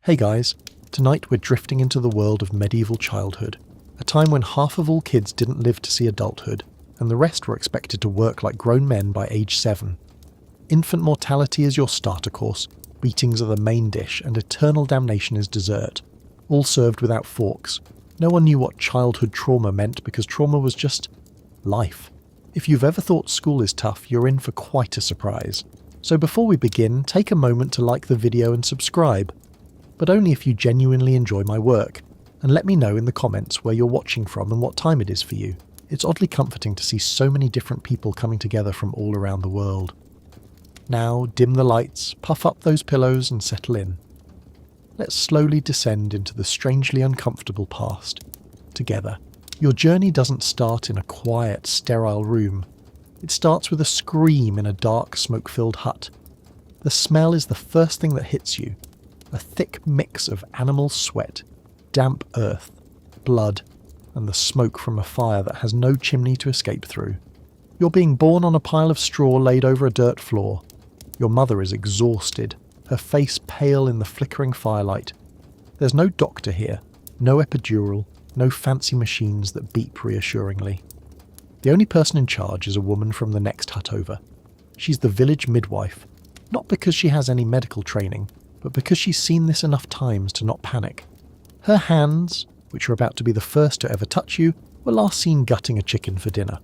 Hey guys, tonight we're drifting into the world of medieval childhood, a time when half of all kids didn't live to see adulthood, and the rest were expected to work like grown men by age 7. Infant mortality is your starter course, beatings are the main dish, and eternal damnation is dessert, all served without forks. No one knew what childhood trauma meant because trauma was just life. If you've ever thought school is tough, you're in for quite a surprise. So before we begin, take a moment to like the video and subscribe, but only if you genuinely enjoy my work, and let me know in the comments where you're watching from and what time it is for you. It's oddly comforting to see so many different people coming together from all around the world. Now, dim the lights, puff up those pillows and settle in. Let's slowly descend into the strangely uncomfortable past, together. Your journey doesn't start in a quiet, sterile room. It starts with a scream in a dark, smoke-filled hut. The smell is the first thing that hits you. A thick mix of animal sweat, damp earth, blood, and the smoke from a fire that has no chimney to escape through. You're being born on a pile of straw laid over a dirt floor. Your mother is exhausted, her face pale in the flickering firelight. There's no doctor here, no epidural, no fancy machines that beep reassuringly. The only person in charge is a woman from the next hut over. She's the village midwife, not because she has any medical training, but because she's seen this enough times to not panic. Her hands, which are about to be the first to ever touch you, were last seen gutting a chicken for dinner.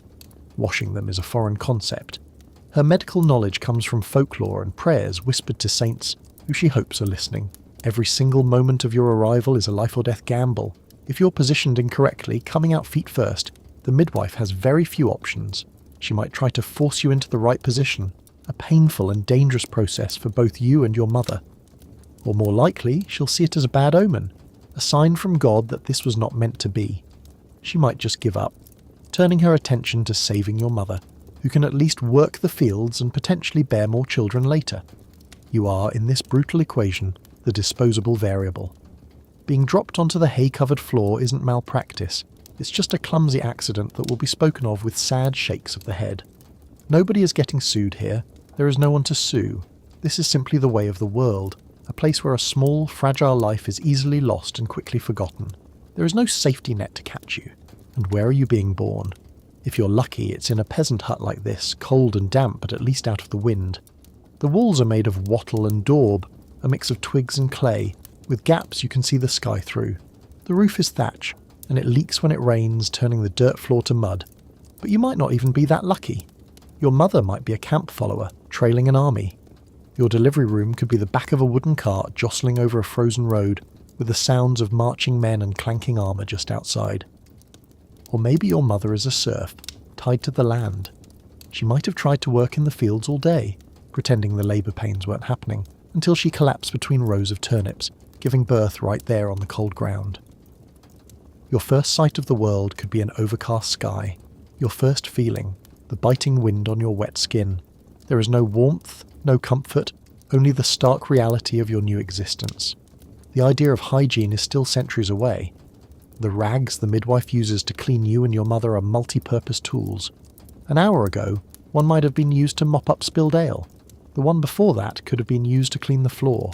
Washing them is a foreign concept. Her medical knowledge comes from folklore and prayers whispered to saints who she hopes are listening. Every single moment of your arrival is a life or death gamble. If you're positioned incorrectly, coming out feet first, the midwife has very few options. She might try to force you into the right position, a painful and dangerous process for both you and your mother. Or more likely, she'll see it as a bad omen, a sign from God that this was not meant to be. She might just give up, turning her attention to saving your mother, who can at least work the fields and potentially bear more children later. You are, in this brutal equation, the disposable variable. Being dropped onto the hay-covered floor isn't malpractice, it's just a clumsy accident that will be spoken of with sad shakes of the head. Nobody is getting sued here, there is no one to sue. This is simply the way of the world, a place where a small, fragile life is easily lost and quickly forgotten. There is no safety net to catch you. And where are you being born? If you're lucky, it's in a peasant hut like this, cold and damp but at least out of the wind. The walls are made of wattle and daub, a mix of twigs and clay, with gaps you can see the sky through. The roof is thatch, and it leaks when it rains, turning the dirt floor to mud. But you might not even be that lucky. Your mother might be a camp follower, trailing an army. Your delivery room could be the back of a wooden cart jostling over a frozen road, with the sounds of marching men and clanking armour just outside. Or maybe your mother is a serf, tied to the land. She might have tried to work in the fields all day, pretending the labour pains weren't happening, until she collapsed between rows of turnips, giving birth right there on the cold ground. Your first sight of the world could be an overcast sky. Your first feeling, the biting wind on your wet skin. There is no warmth, no comfort, only the stark reality of your new existence. The idea of hygiene is still centuries away. The rags the midwife uses to clean you and your mother are multi-purpose tools. An hour ago, one might have been used to mop up spilled ale. The one before that could have been used to clean the floor.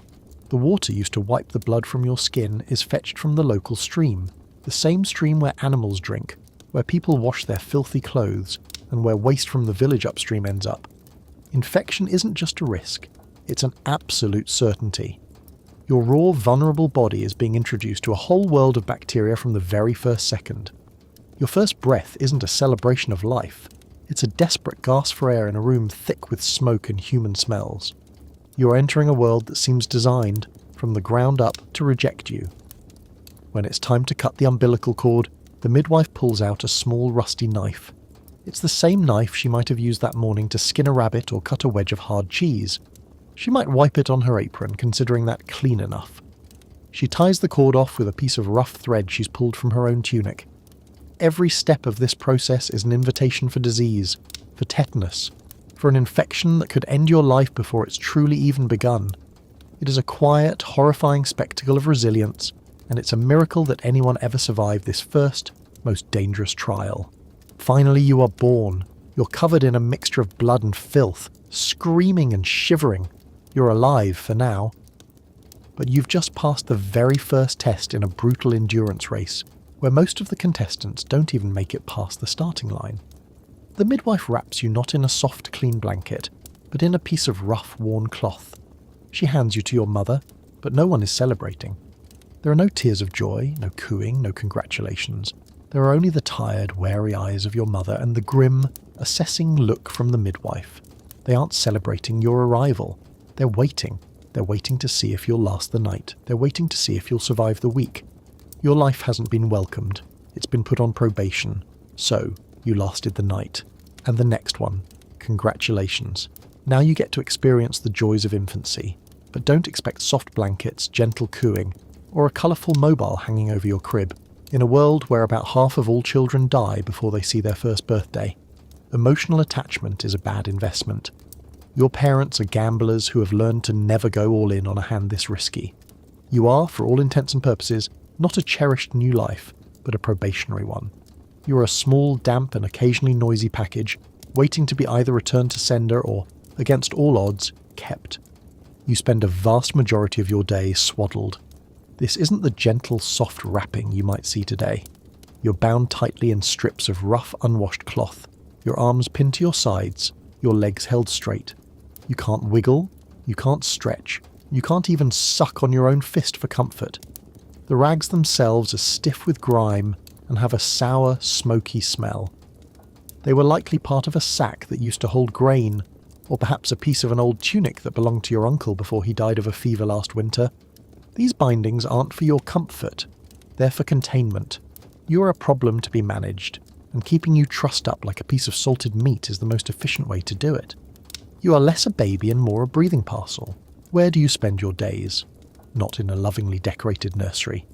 The water used to wipe the blood from your skin is fetched from the local stream, the same stream where animals drink, where people wash their filthy clothes, and where waste from the village upstream ends up. Infection isn't just a risk, it's an absolute certainty. Your raw, vulnerable body is being introduced to a whole world of bacteria from the very first second. Your first breath isn't a celebration of life, it's a desperate gasp for air in a room thick with smoke and human smells. You are entering a world that seems designed, from the ground up, to reject you. When it's time to cut the umbilical cord, the midwife pulls out a small rusty knife. It's the same knife she might have used that morning to skin a rabbit or cut a wedge of hard cheese. She might wipe it on her apron, considering that clean enough. She ties the cord off with a piece of rough thread she's pulled from her own tunic. Every step of this process is an invitation for disease, for tetanus, for an infection that could end your life before it's truly even begun. It is a quiet, horrifying spectacle of resilience, and it's a miracle that anyone ever survived this first, most dangerous trial. Finally you are born. You're covered in a mixture of blood and filth, screaming and shivering. You're alive for now. but you've just passed the very first test in a brutal endurance race, where most of the contestants don't even make it past the starting line. The midwife wraps you not in a soft, clean blanket, but in a piece of rough, worn cloth. She hands you to your mother, but no one is celebrating. There are no tears of joy, no cooing, no congratulations. There are only the tired, wary eyes of your mother and the grim, assessing look from the midwife. They aren't celebrating your arrival. They're waiting. They're waiting to see if you'll last the night. They're waiting to see if you'll survive the week. Your life hasn't been welcomed. It's been put on probation. So, you lasted the night. And the next one. Congratulations. Now you get to experience the joys of infancy. But don't expect soft blankets, gentle cooing, or a colourful mobile hanging over your crib, in a world where about half of all children die before they see their first birthday. Emotional attachment is a bad investment. Your parents are gamblers who have learned to never go all in on a hand this risky. You are, for all intents and purposes, not a cherished new life, but a probationary one. You are a small, damp and occasionally noisy package, waiting to be either returned to sender or, against all odds, kept. You spend a vast majority of your day swaddled. This isn't the gentle, soft wrapping you might see today. You're bound tightly in strips of rough, unwashed cloth, your arms pinned to your sides, your legs held straight. You can't wiggle, you can't stretch, you can't even suck on your own fist for comfort. The rags themselves are stiff with grime and have a sour, smoky smell. They were likely part of a sack that used to hold grain, or perhaps a piece of an old tunic that belonged to your uncle before he died of a fever last winter. These bindings aren't for your comfort, they're for containment. You are a problem to be managed, and keeping you trussed up like a piece of salted meat is the most efficient way to do it. You are less a baby and more a breathing parcel. Where do you spend your days? Not in a lovingly decorated nursery.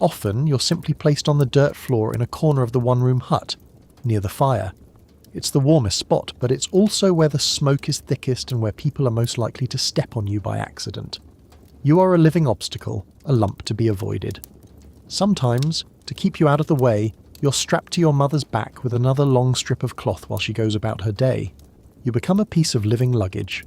Often you're simply placed on the dirt floor in a corner of the one-room hut, near the fire. It's the warmest spot, but it's also where the smoke is thickest and where people are most likely to step on you by accident. You are a living obstacle, a lump to be avoided. Sometimes, to keep you out of the way, you're strapped to your mother's back with another long strip of cloth while she goes about her day. You become a piece of living luggage.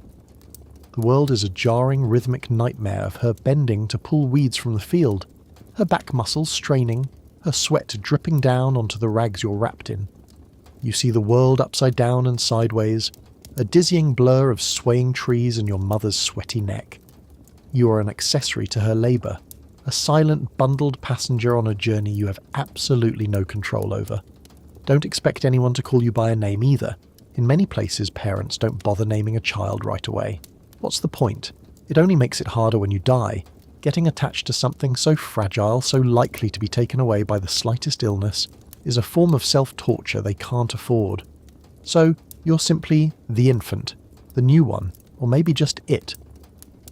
The world is a jarring, rhythmic nightmare of her bending to pull weeds from the field, her back muscles straining, her sweat dripping down onto the rags you're wrapped in. You see the world upside down and sideways, a dizzying blur of swaying trees and your mother's sweaty neck. You are an accessory to her labour, a silent, bundled passenger on a journey you have absolutely no control over. Don't expect anyone to call you by a name either. In many places, parents don't bother naming a child right away. What's the point? It only makes it harder when you die. Getting attached to something so fragile, so likely to be taken away by the slightest illness, is a form of self-torture they can't afford. So, you're simply the infant, the new one, or maybe just it.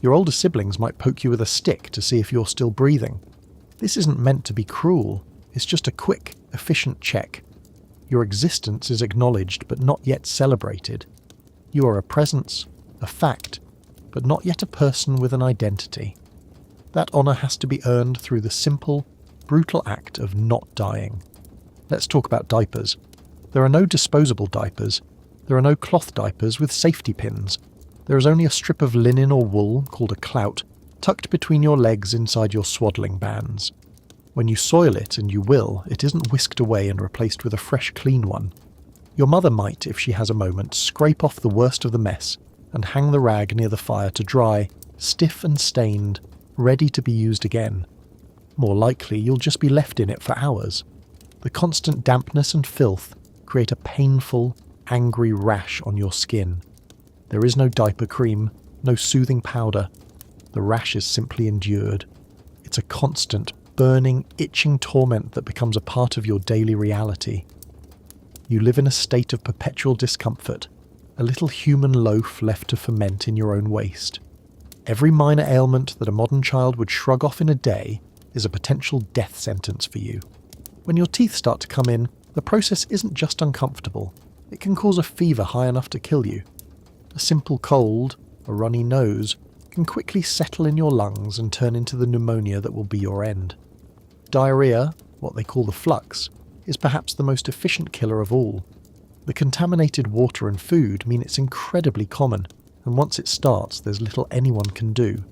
Your older siblings might poke you with a stick to see if you're still breathing. This isn't meant to be cruel, it's just a quick, efficient check. Your existence is acknowledged but not yet celebrated. You are a presence, a fact, but not yet a person with an identity. That honour has to be earned through the simple, brutal act of not dying. Let's talk about diapers. There are no disposable diapers. There are no cloth diapers with safety pins. There is only a strip of linen or wool, called a clout, tucked between your legs inside your swaddling bands. When you soil it, and you will, it isn't whisked away and replaced with a fresh, clean one. Your mother might, if she has a moment, scrape off the worst of the mess and hang the rag near the fire to dry, stiff and stained, ready to be used again. More likely, you'll just be left in it for hours. The constant dampness and filth create a painful, angry rash on your skin. There is no diaper cream, no soothing powder. The rash is simply endured. It's a constant, burning, itching torment that becomes a part of your daily reality. You live in a state of perpetual discomfort, a little human loaf left to ferment in your own waste. Every minor ailment that a modern child would shrug off in a day is a potential death sentence for you. When your teeth start to come in, the process isn't just uncomfortable, it can cause a fever high enough to kill you. A simple cold, a runny nose, can quickly settle in your lungs and turn into the pneumonia that will be your end. Diarrhea, what they call the flux, is perhaps the most efficient killer of all. The contaminated water and food mean it's incredibly common, and once it starts, there's little anyone can do.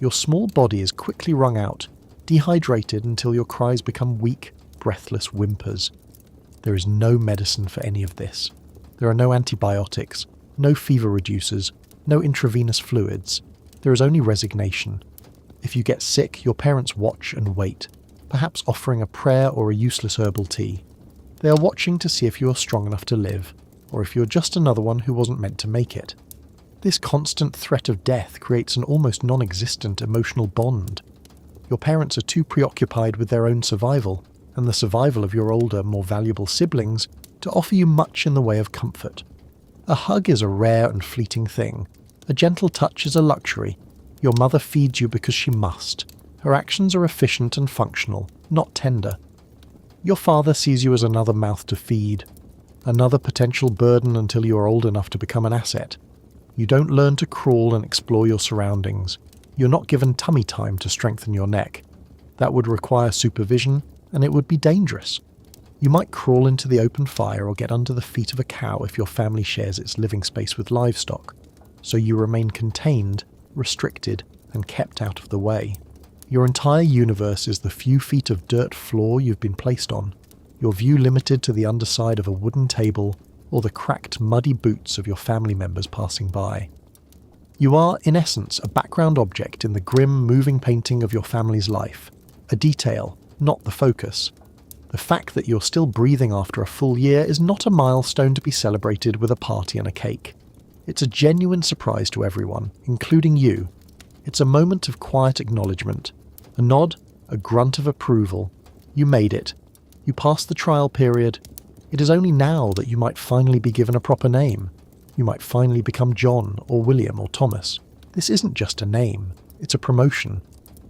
Your small body is quickly wrung out, dehydrated until your cries become weak, breathless whimpers. There is no medicine for any of this. There are no antibiotics, no fever reducers, no intravenous fluids. There is only resignation. If you get sick, your parents watch and wait, perhaps offering a prayer or a useless herbal tea. They are watching to see if you are strong enough to live, or if you're just another one who wasn't meant to make it. This constant threat of death creates an almost non-existent emotional bond. Your parents are too preoccupied with their own survival, and the survival of your older, more valuable siblings, to offer you much in the way of comfort. A hug is a rare and fleeting thing. A gentle touch is a luxury. Your mother feeds you because she must. Her actions are efficient and functional, not tender. Your father sees you as another mouth to feed, another potential burden until you are old enough to become an asset. You don't learn to crawl and explore your surroundings. You're not given tummy time to strengthen your neck. That would require supervision, and it would be dangerous. You might crawl into the open fire or get under the feet of a cow if your family shares its living space with livestock, so you remain contained, restricted, and kept out of the way. Your entire universe is the few feet of dirt floor you've been placed on, your view limited to the underside of a wooden table or the cracked, muddy boots of your family members passing by. You are, in essence, a background object in the grim, moving painting of your family's life, a detail, not the focus. The fact that you're still breathing after a full year is not a milestone to be celebrated with a party and a cake. It's a genuine surprise to everyone, including you. It's a moment of quiet acknowledgement, a nod, a grunt of approval. You made it. You passed the trial period. It is only now that you might finally be given a proper name. You might finally become John or William or Thomas. This isn't just a name, it's a promotion.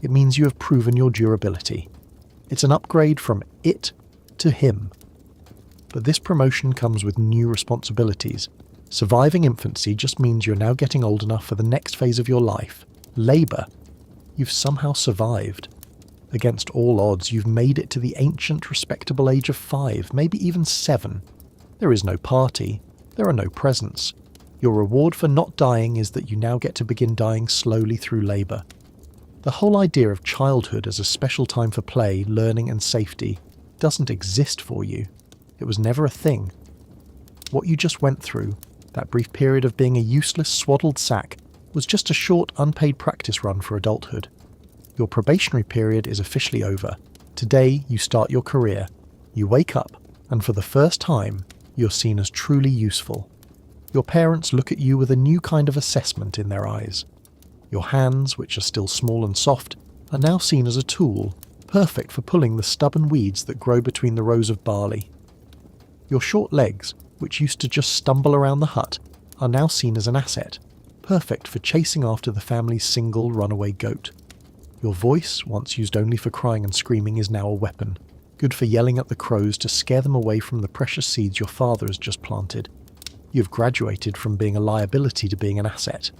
It means you have proven your durability. It's an upgrade from it to him. But this promotion comes with new responsibilities. Surviving infancy just means you're now getting old enough for the next phase of your life, labour. You've somehow survived. Against all odds, you've made it to the ancient, respectable age of 5, maybe even 7. There is no party. There are no presents. Your reward for not dying is that you now get to begin dying slowly through labour. The whole idea of childhood as a special time for play, learning and safety doesn't exist for you. It was never a thing. What you just went through, that brief period of being a useless, swaddled sack, was just a short, unpaid practice run for adulthood. Your probationary period is officially over. Today, you start your career. You wake up, and for the first time, you're seen as truly useful. Your parents look at you with a new kind of assessment in their eyes. Your hands, which are still small and soft, are now seen as a tool, perfect for pulling the stubborn weeds that grow between the rows of barley. Your short legs, which used to just stumble around the hut, are now seen as an asset, perfect for chasing after the family's single runaway goat. Your voice, once used only for crying and screaming, is now a weapon, good for yelling at the crows to scare them away from the precious seeds your father has just planted. You've graduated from being a liability to being an asset.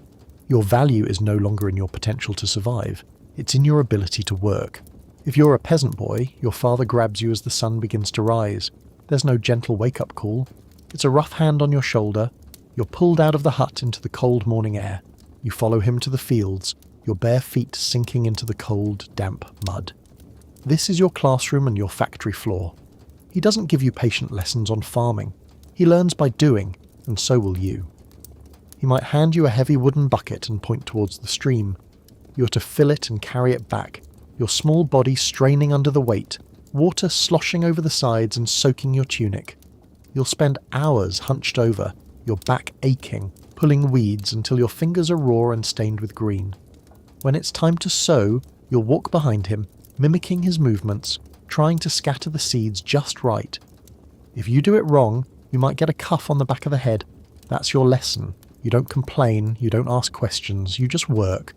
Your value is no longer in your potential to survive, it's in your ability to work. If you're a peasant boy, your father grabs you as the sun begins to rise. There's no gentle wake-up call. It's a rough hand on your shoulder. You're pulled out of the hut into the cold morning air. You follow him to the fields, your bare feet sinking into the cold, damp mud. This is your classroom and your factory floor. He doesn't give you patient lessons on farming. He learns by doing, and so will you. He might hand you a heavy wooden bucket and point towards the stream. You are to fill it and carry it back, your small body straining under the weight, water sloshing over the sides and soaking your tunic. You'll spend hours hunched over, your back aching, pulling weeds until your fingers are raw and stained with green. When it's time to sow, you'll walk behind him, mimicking his movements, trying to scatter the seeds just right. If you do it wrong, you might get a cuff on the back of the head. That's your lesson. You don't complain, you don't ask questions, you just work.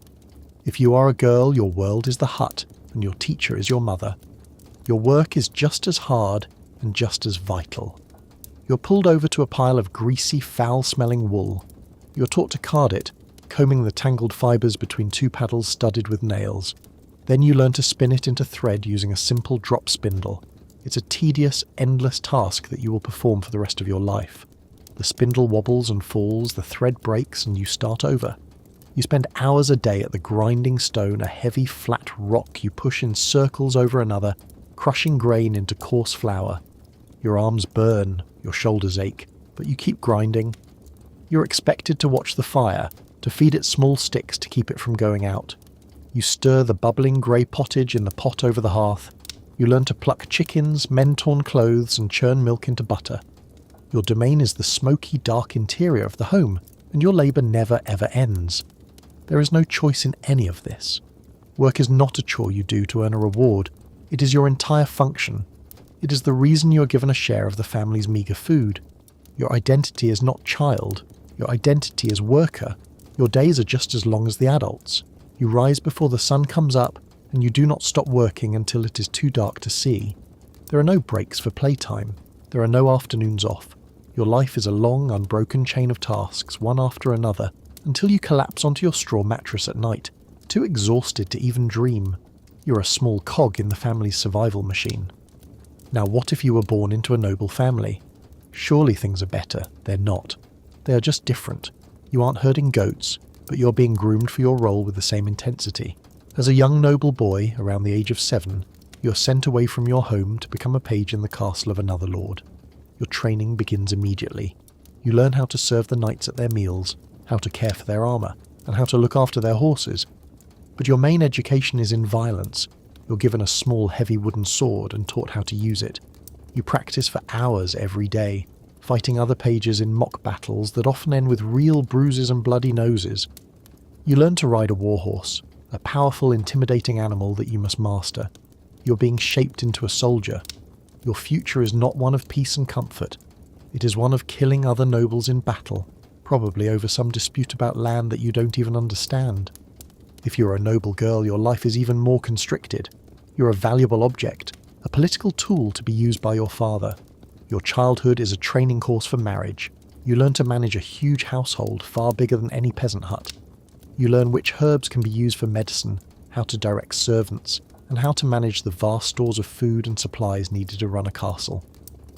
If you are a girl, your world is the hut, and your teacher is your mother. Your work is just as hard and just as vital. You're pulled over to a pile of greasy, foul-smelling wool. You're taught to card it, combing the tangled fibres between 2 paddles studded with nails. Then you learn to spin it into thread using a simple drop spindle. It's a tedious, endless task that you will perform for the rest of your life. The spindle wobbles and falls, the thread breaks, and you start over. You spend hours a day at the grinding stone, a heavy flat rock you push in circles over another, crushing grain into coarse flour. Your arms burn, your shoulders ache, but you keep grinding. You're expected to watch the fire, to feed it small sticks to keep it from going out. You stir the bubbling grey pottage in the pot over the hearth. You learn to pluck chickens, mend torn clothes, and churn milk into butter. Your domain is the smoky, dark interior of the home, and your labour never ever ends. There is no choice in any of this. Work is not a chore you do to earn a reward. It is your entire function. It is the reason you are given a share of the family's meagre food. Your identity is not child. Your identity is worker. Your days are just as long as the adults. You rise before the sun comes up, and you do not stop working until it is too dark to see. There are no breaks for playtime. There are no afternoons off. Your life is a long, unbroken chain of tasks, one after another, until you collapse onto your straw mattress at night, too exhausted to even dream. You're a small cog in the family's survival machine. Now, what if you were born into a noble family? Surely things are better. They're not. They are just different. You aren't herding goats, but you're being groomed for your role with the same intensity. As a young noble boy, around the age of 7, you're sent away from your home to become a page in the castle of another lord. Your training begins immediately. You learn how to serve the knights at their meals, how to care for their armour, and how to look after their horses. But your main education is in violence. You're given a small, heavy wooden sword and taught how to use it. You practice for hours every day, fighting other pages in mock battles that often end with real bruises and bloody noses. You learn to ride a warhorse, a powerful, intimidating animal that you must master. You're being shaped into a soldier. Your future is not one of peace and comfort. It is one of killing other nobles in battle, probably over some dispute about land that you don't even understand. If you're a noble girl, your life is even more constricted. You're a valuable object, a political tool to be used by your father. Your childhood is a training course for marriage. You learn to manage a huge household far bigger than any peasant hut. You learn which herbs can be used for medicine, how to direct servants, and how to manage the vast stores of food and supplies needed to run a castle.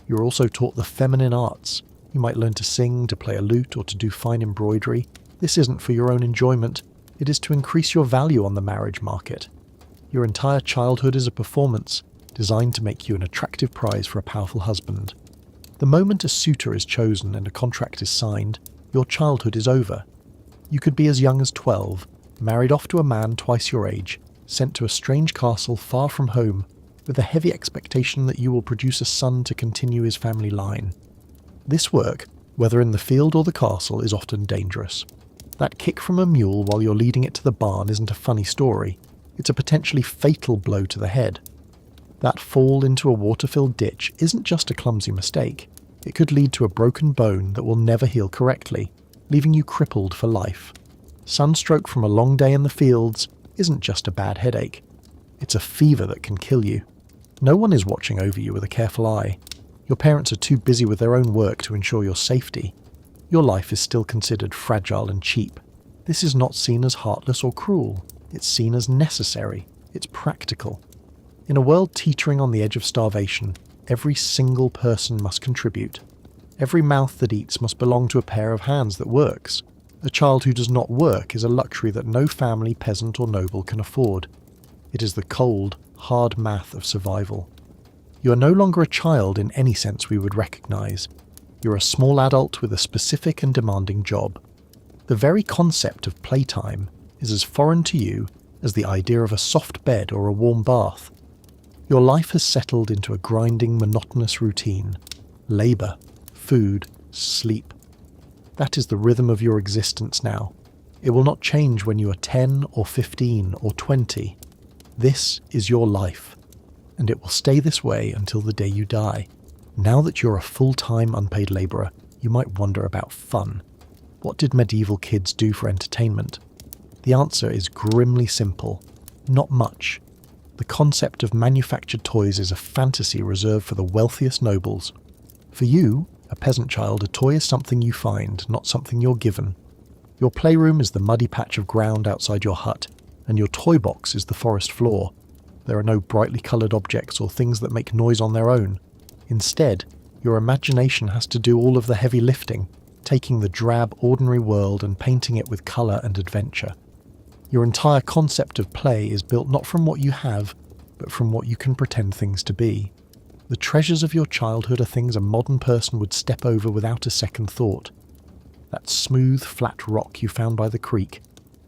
You're also taught the feminine arts. You might learn to sing, to play a lute, or to do fine embroidery. This isn't for your own enjoyment. It is to increase your value on the marriage market. Your entire childhood is a performance, designed to make you an attractive prize for a powerful husband. The moment a suitor is chosen and a contract is signed, your childhood is over. You could be as young as 12, married off to a man twice your age, sent to a strange castle far from home, with a heavy expectation that you will produce a son to continue his family line. This work, whether in the field or the castle, is often dangerous. That kick from a mule while you're leading it to the barn isn't a funny story. It's a potentially fatal blow to the head. That fall into a water-filled ditch isn't just a clumsy mistake. It could lead to a broken bone that will never heal correctly, leaving you crippled for life. Sunstroke from a long day in the fields isn't just a bad headache. It's a fever that can kill you. No one is watching over you with a careful eye. Your parents are too busy with their own work to ensure your safety. Your life is still considered fragile and cheap. This is not seen as heartless or cruel. It's seen as necessary. It's practical. In a world teetering on the edge of starvation, every single person must contribute. Every mouth that eats must belong to a pair of hands that works. A child who does not work is a luxury that no family, peasant or noble can afford. It is the cold, hard math of survival. You are no longer a child in any sense we would recognise. You're a small adult with a specific and demanding job. The very concept of playtime is as foreign to you as the idea of a soft bed or a warm bath. Your life has settled into a grinding, monotonous routine. Labour, food, sleep. That is the rhythm of your existence now. It will not change when you are 10 or 15 or 20. This is your life, and it will stay this way until the day you die. Now that you're a full-time unpaid labourer, you might wonder about fun. What did medieval kids do for entertainment? The answer is grimly simple. Not much. The concept of manufactured toys is a fantasy reserved for the wealthiest nobles. For you, a peasant child, a toy is something you find, not something you're given. Your playroom is the muddy patch of ground outside your hut, and your toy box is the forest floor. There are no brightly coloured objects or things that make noise on their own. Instead, your imagination has to do all of the heavy lifting. taking the drab, ordinary world and painting it with colour and adventure. Your entire concept of play is built not from what you have, but from what you can pretend things to be. The treasures of your childhood are things a modern person would step over without a second thought. That smooth, flat rock you found by the creek,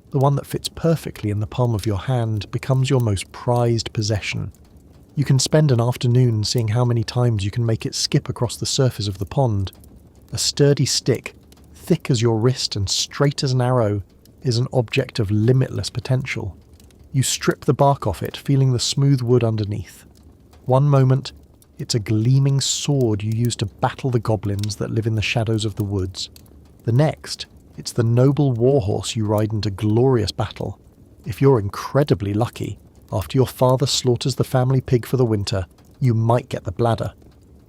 the one that fits perfectly in the palm of your hand, becomes your most prized possession. You can spend an afternoon seeing how many times you can make it skip across the surface of the pond. A sturdy stick, thick as your wrist and straight as an arrow, is an object of limitless potential. You strip the bark off it, feeling the smooth wood underneath. One moment, it's a gleaming sword you use to battle the goblins that live in the shadows of the woods. The next, it's the noble warhorse you ride into glorious battle. If you're incredibly lucky, after your father slaughters the family pig for the winter, you might get the bladder.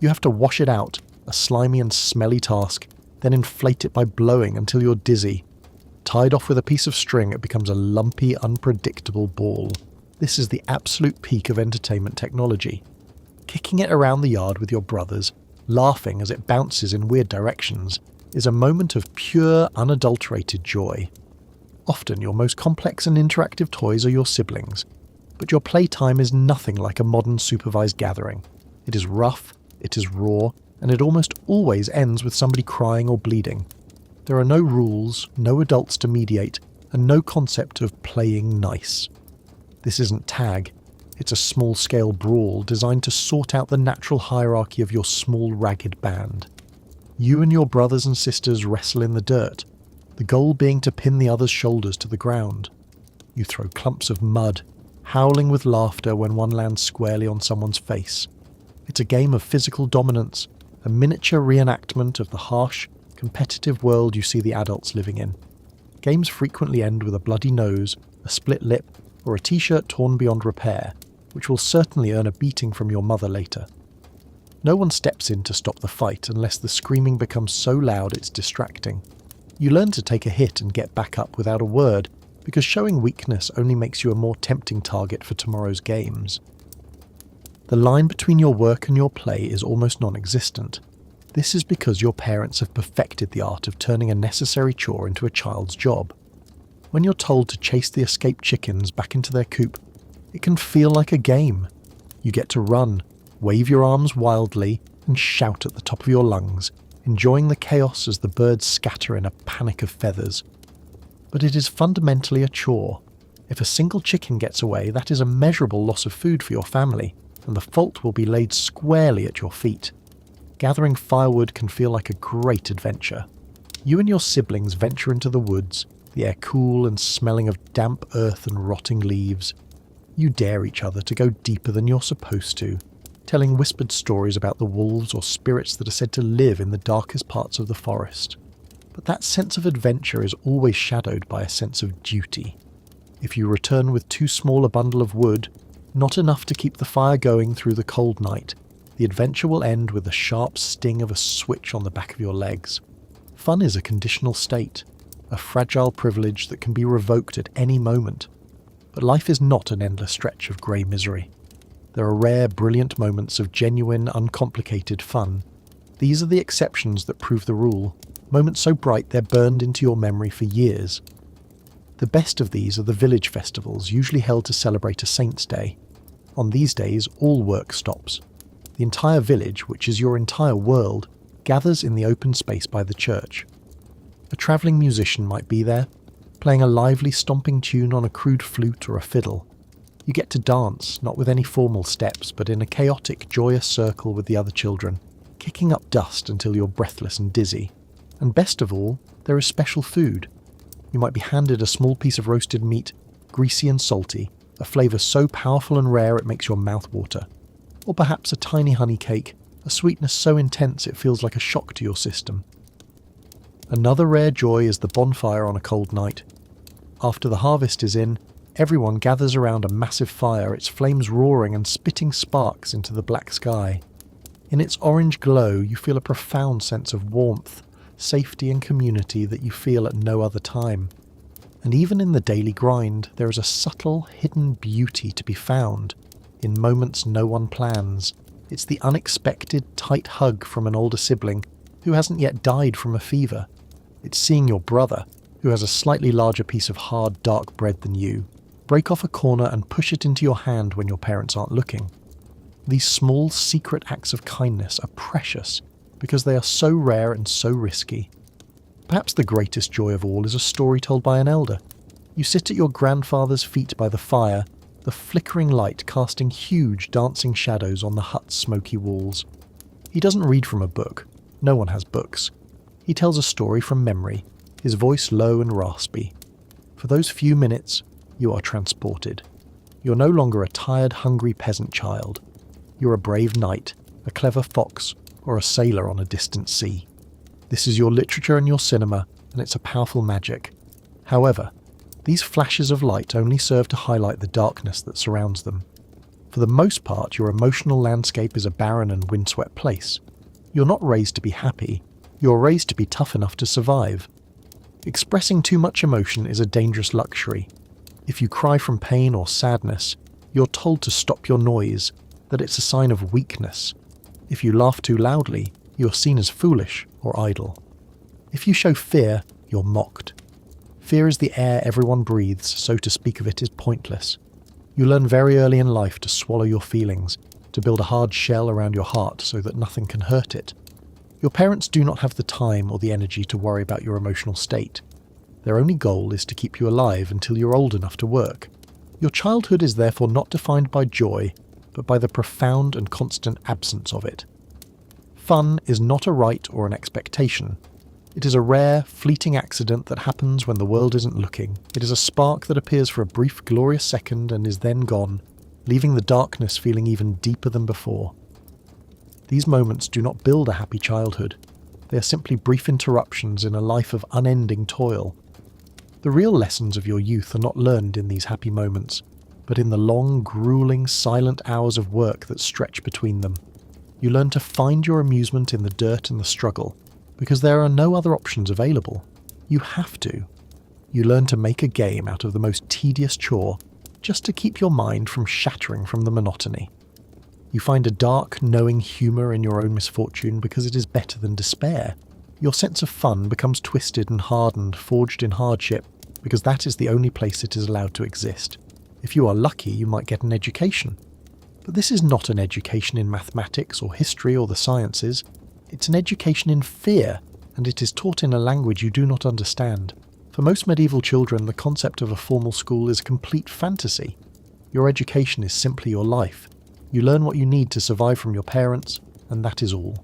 You have to wash it out, a slimy and smelly task, then inflate it by blowing until you're dizzy. Tied off with a piece of string, it becomes a lumpy, unpredictable ball. This is the absolute peak of entertainment technology. Kicking it around the yard with your brothers, laughing as it bounces in weird directions, is a moment of pure, unadulterated joy. Often your most complex and interactive toys are your siblings, but your playtime is nothing like a modern supervised gathering. It is rough, it is raw, and it almost always ends with somebody crying or bleeding. There are no rules, no adults to mediate, and no concept of playing nice. This isn't tag, it's a small-scale brawl designed to sort out the natural hierarchy of your small, ragged band. You and your brothers and sisters wrestle in the dirt, the goal being to pin the other's shoulders to the ground. You throw clumps of mud, howling with laughter when one lands squarely on someone's face. It's a game of physical dominance, a miniature reenactment of the harsh, competitive world you see the adults living in. Games frequently end with a bloody nose, a split lip, or a t-shirt torn beyond repair, which will certainly earn a beating from your mother later. No one steps in to stop the fight unless the screaming becomes so loud it's distracting. You learn to take a hit and get back up without a word, because showing weakness only makes you a more tempting target for tomorrow's games. The line between your work and your play is almost non-existent. This is because your parents have perfected the art of turning a necessary chore into a child's job. When you're told to chase the escaped chickens back into their coop, it can feel like a game. You get to run, wave your arms wildly, and shout at the top of your lungs, enjoying the chaos as the birds scatter in a panic of feathers. But it is fundamentally a chore. If a single chicken gets away, that is a measurable loss of food for your family, and the fault will be laid squarely at your feet. Gathering firewood can feel like a great adventure. You and your siblings venture into the woods, the air cool and smelling of damp earth and rotting leaves. You dare each other to go deeper than you're supposed to, telling whispered stories about the wolves or spirits that are said to live in the darkest parts of the forest. But that sense of adventure is always shadowed by a sense of duty. If you return with too small a bundle of wood, not enough to keep the fire going through the cold night, the adventure will end with the sharp sting of a switch on the back of your legs. Fun is a conditional state, a fragile privilege that can be revoked at any moment. But life is not an endless stretch of grey misery. There are rare, brilliant moments of genuine, uncomplicated fun. These are the exceptions that prove the rule, moments so bright they're burned into your memory for years. The best of these are the village festivals, usually held to celebrate a saint's day. On these days, all work stops. The entire village, which is your entire world, gathers in the open space by the church. A travelling musician might be there, playing a lively stomping tune on a crude flute or a fiddle. You get to dance, not with any formal steps, but in a chaotic, joyous circle with the other children, kicking up dust until you're breathless and dizzy. And best of all, there is special food. You might be handed a small piece of roasted meat, greasy and salty, a flavour so powerful and rare it makes your mouth water. Or perhaps a tiny honey cake, a sweetness so intense it feels like a shock to your system. Another rare joy is the bonfire on a cold night. After the harvest is in, everyone gathers around a massive fire, its flames roaring and spitting sparks into the black sky. In its orange glow, you feel a profound sense of warmth, safety and community that you feel at no other time. And even in the daily grind, there is a subtle, hidden beauty to be found in moments no one plans. It's the unexpected, tight hug from an older sibling who hasn't yet died from a fever, It's seeing your brother, who has a slightly larger piece of hard, dark bread than you, break off a corner and push it into your hand when your parents aren't looking. These small, secret acts of kindness are precious because they are so rare and so risky. Perhaps the greatest joy of all is a story told by an elder. You sit at your grandfather's feet by the fire, the flickering light casting huge dancing shadows on the hut's smoky walls. He doesn't read from a book. No one has books. He tells a story from memory, his voice low and raspy. For those few minutes, you are transported. You're no longer a tired, hungry peasant child. You're a brave knight, a clever fox, or a sailor on a distant sea. This is your literature and your cinema, and it's a powerful magic. However, these flashes of light only serve to highlight the darkness that surrounds them. For the most part, your emotional landscape is a barren and windswept place. You're not raised to be happy, you're raised to be tough enough to survive. Expressing too much emotion is a dangerous luxury. If you cry from pain or sadness, you're told to stop your noise, that it's a sign of weakness. If you laugh too loudly, you're seen as foolish or idle. If you show fear, you're mocked. Fear is the air everyone breathes, so to speak of it is pointless. You learn very early in life to swallow your feelings, to build a hard shell around your heart so that nothing can hurt it. Your parents do not have the time or the energy to worry about your emotional state. Their only goal is to keep you alive until you're old enough to work. Your childhood is therefore not defined by joy, but by the profound and constant absence of it. Fun is not a right or an expectation. It is a rare, fleeting accident that happens when the world isn't looking. It is a spark that appears for a brief, glorious second and is then gone, leaving the darkness feeling even deeper than before. These moments do not build a happy childhood. They are simply brief interruptions in a life of unending toil. The real lessons of your youth are not learned in these happy moments, but in the long, grueling, silent hours of work that stretch between them. You learn to find your amusement in the dirt and the struggle, because there are no other options available. You have to. You learn to make a game out of the most tedious chore, just to keep your mind from shattering from the monotony. You find a dark, knowing humour in your own misfortune because it is better than despair. Your sense of fun becomes twisted and hardened, forged in hardship, because that is the only place it is allowed to exist. If you are lucky, you might get an education. But this is not an education in mathematics or history or the sciences. It's an education in fear, and it is taught in a language you do not understand. For most medieval children, the concept of a formal school is a complete fantasy. Your education is simply your life. You learn what you need to survive from your parents, and that is all.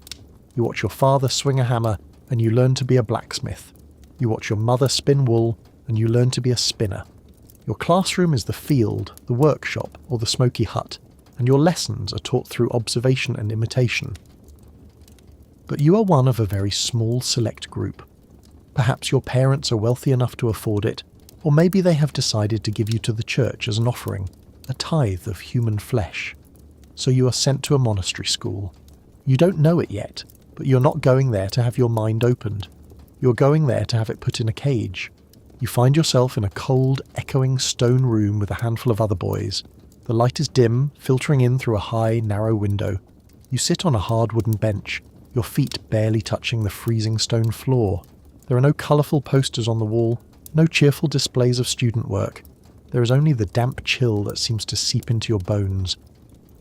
You watch your father swing a hammer, and you learn to be a blacksmith. You watch your mother spin wool, and you learn to be a spinner. Your classroom is the field, the workshop, or the smoky hut, and your lessons are taught through observation and imitation. But you are one of a very small, select group. Perhaps your parents are wealthy enough to afford it, or maybe they have decided to give you to the church as an offering, a tithe of human flesh. So you are sent to a monastery school. You don't know it yet, but you're not going there to have your mind opened. You're going there to have it put in a cage. You find yourself in a cold, echoing stone room with a handful of other boys. The light is dim, filtering in through a high, narrow window. You sit on a hard wooden bench, your feet barely touching the freezing stone floor. There are no colourful posters on the wall, no cheerful displays of student work. There is only the damp chill that seems to seep into your bones.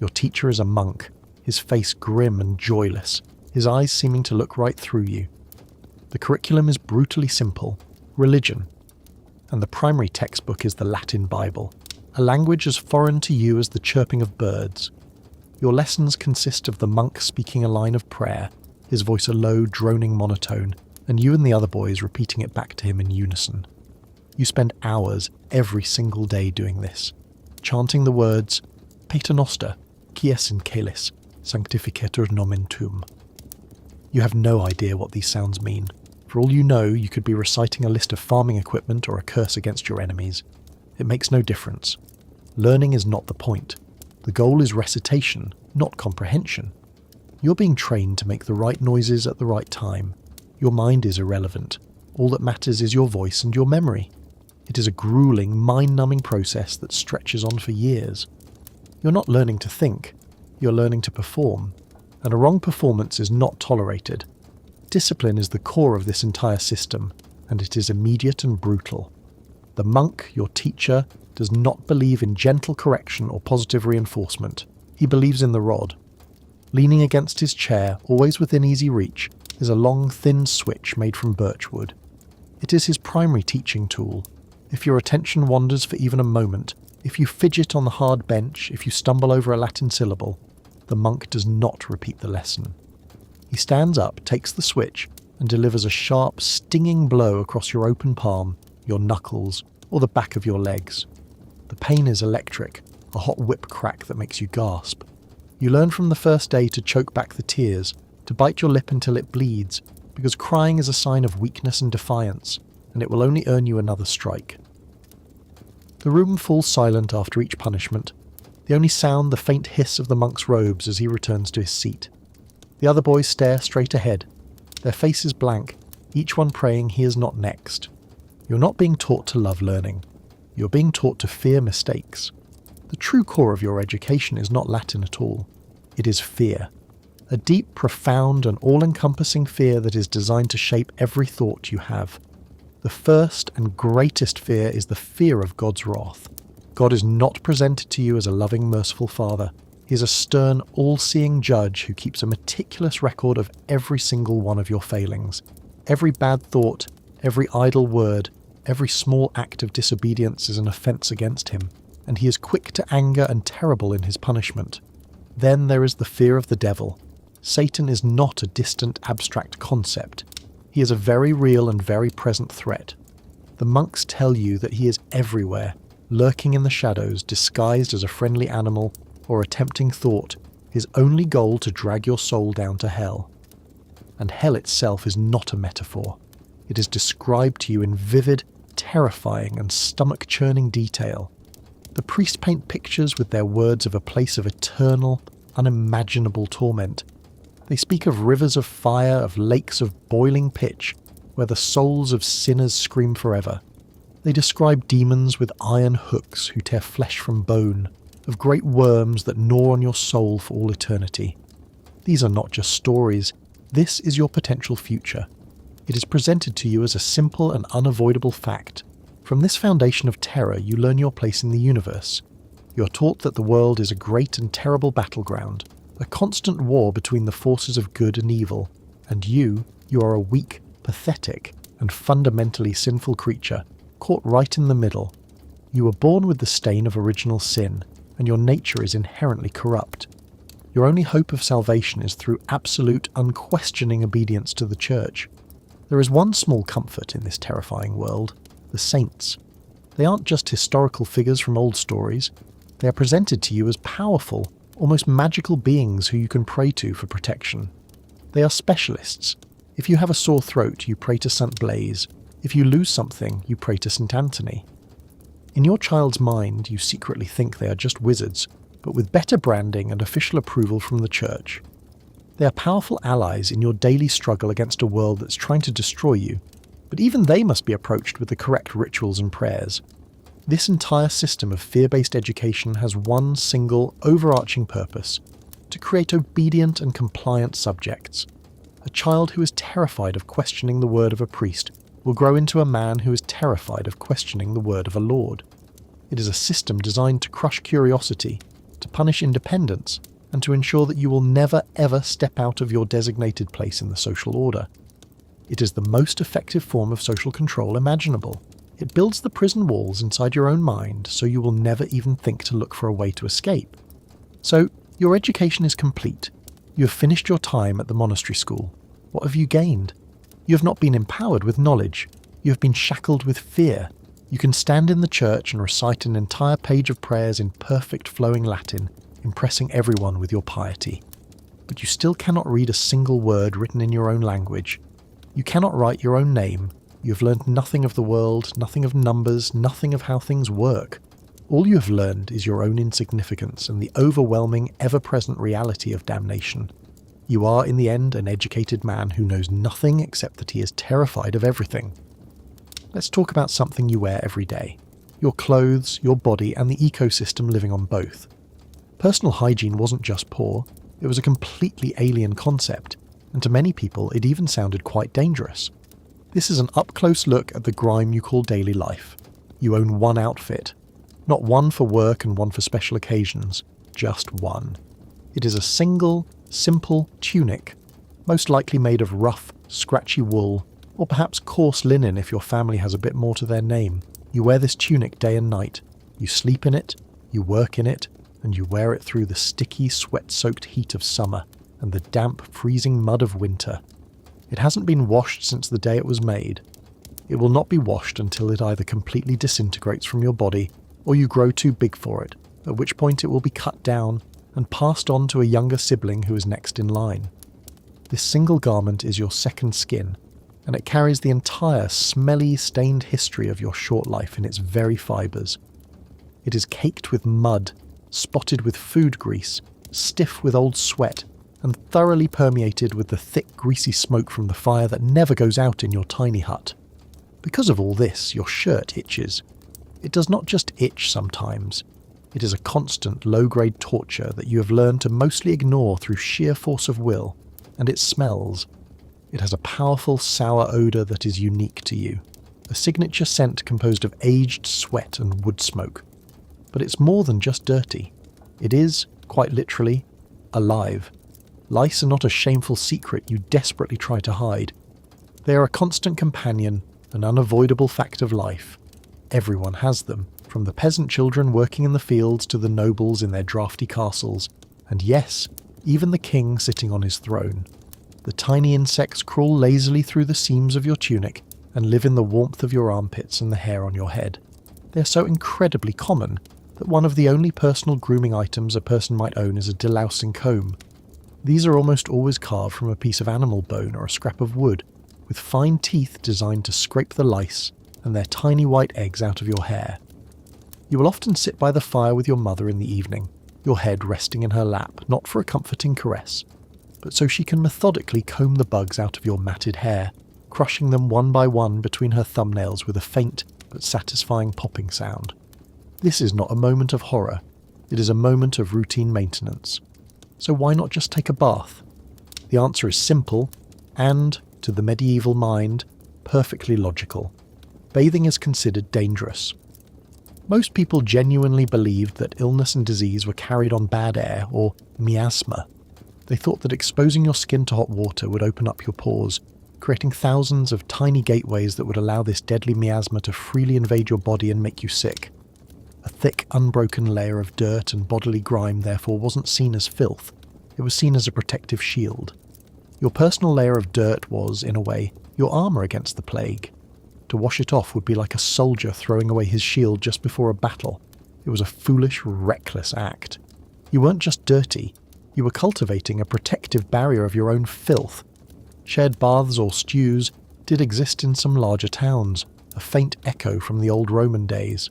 Your teacher is a monk, his face grim and joyless, his eyes seeming to look right through you. The curriculum is brutally simple, religion. And the primary textbook is the Latin Bible, a language as foreign to you as the chirping of birds. Your lessons consist of the monk speaking a line of prayer, his voice a low, droning monotone, and you and the other boys repeating it back to him in unison. You spend hours every single day doing this, chanting the words, Pater Noster, qui es in caelis, sanctificetur nomen tuum. You have no idea what these sounds mean. For all you know, you could be reciting a list of farming equipment or a curse against your enemies. It makes no difference. Learning is not the point. The goal is recitation, not comprehension. You're being trained to make the right noises at the right time. Your mind is irrelevant. All that matters is your voice and your memory. It is a grueling, mind-numbing process that stretches on for years. You're not learning to think. You're learning to perform. And a wrong performance is not tolerated. Discipline is the core of this entire system, and it is immediate and brutal. The monk, your teacher, does not believe in gentle correction or positive reinforcement. He believes in the rod. Leaning against his chair, always within easy reach, is a long, thin switch made from birchwood. It is his primary teaching tool. If your attention wanders for even a moment, if you fidget on the hard bench, if you stumble over a Latin syllable, the monk does not repeat the lesson. He stands up, takes the switch, and delivers a sharp, stinging blow across your open palm, your knuckles, or the back of your legs. The pain is electric, a hot whip crack that makes you gasp. You learn from the first day to choke back the tears, to bite your lip until it bleeds, because crying is a sign of weakness and defiance, and it will only earn you another strike. The room falls silent after each punishment, the only sound the faint hiss of the monk's robes as he returns to his seat. The other boys stare straight ahead, their faces blank, each one praying he is not next. You're not being taught to love learning. You're being taught to fear mistakes. The true core of your education is not Latin at all. It is fear. A deep, profound, and all-encompassing fear that is designed to shape every thought you have. The first and greatest fear is the fear of God's wrath. God is not presented to you as a loving, merciful Father. He is a stern, all-seeing judge who keeps a meticulous record of every single one of your failings. Every bad thought, every idle word, every small act of disobedience is an offence against him, and he is quick to anger and terrible in his punishment. Then there is the fear of the devil. Satan is not a distant, abstract concept. He is a very real and very present threat. The monks tell you that he is everywhere, lurking in the shadows, disguised as a friendly animal or a tempting thought, his only goal to drag your soul down to hell. And hell itself is not a metaphor. It is described to you in vivid, terrifying and stomach-churning detail. The priests paint pictures with their words of a place of eternal, unimaginable torment. They speak of rivers of fire, of lakes of boiling pitch, where the souls of sinners scream forever. They describe demons with iron hooks who tear flesh from bone, of great worms that gnaw on your soul for all eternity. These are not just stories. This is your potential future. It is presented to you as a simple and unavoidable fact. From this foundation of terror, you learn your place in the universe. You are taught that the world is a great and terrible battleground, a constant war between the forces of good and evil, and you are a weak, pathetic, and fundamentally sinful creature, caught right in the middle. You were born with the stain of original sin, and your nature is inherently corrupt. Your only hope of salvation is through absolute, unquestioning obedience to the Church. There is one small comfort in this terrifying world: the saints. They aren't just historical figures from old stories. They are presented to you as powerful, almost magical beings who you can pray to for protection. They are specialists. If you have a sore throat, you pray to St. Blaise. If you lose something, you pray to St. Anthony. In your child's mind, you secretly think they are just wizards, but with better branding and official approval from the Church. They are powerful allies in your daily struggle against a world that's trying to destroy you, but even they must be approached with the correct rituals and prayers. This entire system of fear-based education has one single, overarching purpose: to create obedient and compliant subjects. A child who is terrified of questioning the word of a priest will grow into a man who is terrified of questioning the word of a lord. It is a system designed to crush curiosity, to punish independence, and to ensure that you will never ever step out of your designated place in the social order. It is the most effective form of social control imaginable. It builds the prison walls inside your own mind so you will never even think to look for a way to escape. So, your education is complete. You have finished your time at the monastery school. What have you gained? You have not been empowered with knowledge. You have been shackled with fear. You can stand in the church and recite an entire page of prayers in perfect flowing Latin, impressing everyone with your piety. But you still cannot read a single word written in your own language. You cannot write your own name. You have learned nothing of the world, nothing of numbers, nothing of how things work. All you have learned is your own insignificance and the overwhelming, ever-present reality of damnation. You are, in the end, an educated man who knows nothing except that he is terrified of everything. Let's talk about something you wear every day: your clothes, your body, and the ecosystem living on both. Personal hygiene wasn't just poor, it was a completely alien concept. and to many people it even sounded quite dangerous. This is an up-close look at the grime you call daily life. You own one outfit. Not one for work and one for special occasions, just one. It is a single, simple tunic, most likely made of rough, scratchy wool, or perhaps coarse linen if your family has a bit more to their name. You wear this tunic day and night. You sleep in it, you work in it, and you wear it through the sticky, sweat-soaked heat of summer and the damp, freezing mud of winter. It hasn't been washed since the day it was made. It will not be washed until it either completely disintegrates from your body or you grow too big for it, at which point it will be cut down and passed on to a younger sibling who is next in line. This single garment is your second skin, and it carries the entire smelly, stained history of your short life in its very fibres. It is caked with mud, spotted with food grease, stiff with old sweat, and thoroughly permeated with the thick, greasy smoke from the fire that never goes out in your tiny hut. Because of all this, your shirt itches. It does not just itch sometimes. It is a constant, low-grade torture that you have learned to mostly ignore through sheer force of will, and it smells. It has a powerful, sour odour that is unique to you, a signature scent composed of aged sweat and wood smoke. But it's more than just dirty. It is, quite literally, alive. Lice are not a shameful secret you desperately try to hide. They are a constant companion, an unavoidable fact of life. Everyone has them, from the peasant children working in the fields to the nobles in their drafty castles, and yes, even the king sitting on his throne. The tiny insects crawl lazily through the seams of your tunic and live in the warmth of your armpits and the hair on your head. They are so incredibly common that one of the only personal grooming items a person might own is a delousing comb. These are almost always carved from a piece of animal bone or a scrap of wood, with fine teeth designed to scrape the lice and their tiny white eggs out of your hair. You will often sit by the fire with your mother in the evening, your head resting in her lap, not for a comforting caress, but so she can methodically comb the bugs out of your matted hair, crushing them one by one between her thumbnails with a faint but satisfying popping sound. This is not a moment of horror, it is a moment of routine maintenance. So why not just take a bath? The answer is simple, and, to the medieval mind, perfectly logical. Bathing is considered dangerous. Most people genuinely believed that illness and disease were carried on bad air, or miasma. They thought that exposing your skin to hot water would open up your pores, creating thousands of tiny gateways that would allow this deadly miasma to freely invade your body and make you sick. A thick, unbroken layer of dirt and bodily grime therefore wasn't seen as filth, it was seen as a protective shield. Your personal layer of dirt was, in a way, your armour against the plague. To wash it off would be like a soldier throwing away his shield just before a battle. It was a foolish, reckless act. You weren't just dirty, you were cultivating a protective barrier of your own filth. Shared baths or stews did exist in some larger towns, a faint echo from the old Roman days.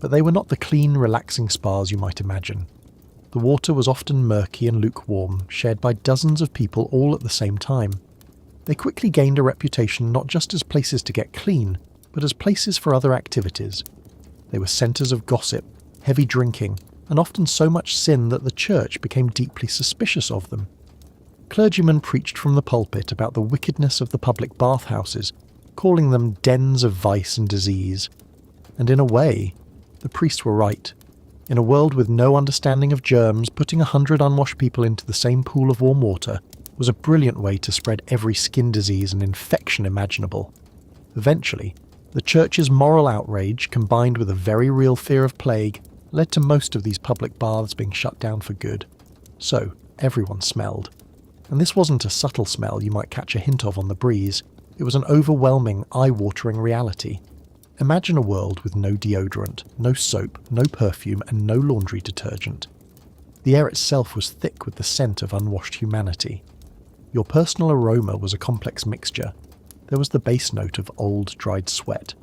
But they were not the clean, relaxing spas you might imagine. The water was often murky and lukewarm, shared by dozens of people all at the same time. They quickly gained a reputation not just as places to get clean, but as places for other activities. They were centres of gossip, heavy drinking, and often so much sin that the church became deeply suspicious of them. Clergymen preached from the pulpit about the wickedness of the public bathhouses, calling them dens of vice and disease. And in a way, the priests were right. In a world with no understanding of germs, putting 100 unwashed people into the same pool of warm water was a brilliant way to spread every skin disease and infection imaginable. Eventually, the church's moral outrage, combined with a very real fear of plague, led to most of these public baths being shut down for good. So, everyone smelled. And this wasn't a subtle smell you might catch a hint of on the breeze. It was an overwhelming, eye-watering reality. Imagine a world with no deodorant, no soap, no perfume, and no laundry detergent. The air itself was thick with the scent of unwashed humanity. Your personal aroma was a complex mixture. There was the base note of old, dried sweat.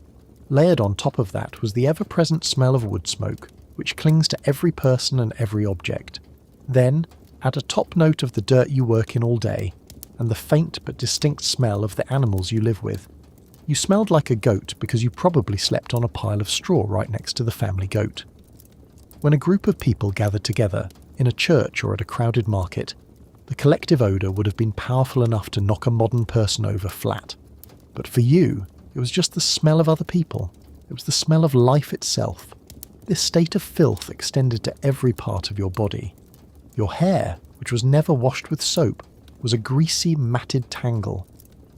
Layered on top of that was the ever-present smell of wood smoke, which clings to every person and every object. Then, add a top note of the dirt you work in all day, and the faint but distinct smell of the animals you live with. You smelled like a goat because you probably slept on a pile of straw right next to the family goat. When a group of people gathered together, in a church or at a crowded market, The collective odour would have been powerful enough to knock a modern person over flat. But for you, it was just the smell of other people. It was the smell of life itself. This state of filth extended to every part of your body. Your hair, which was never washed with soap, was a greasy, matted tangle.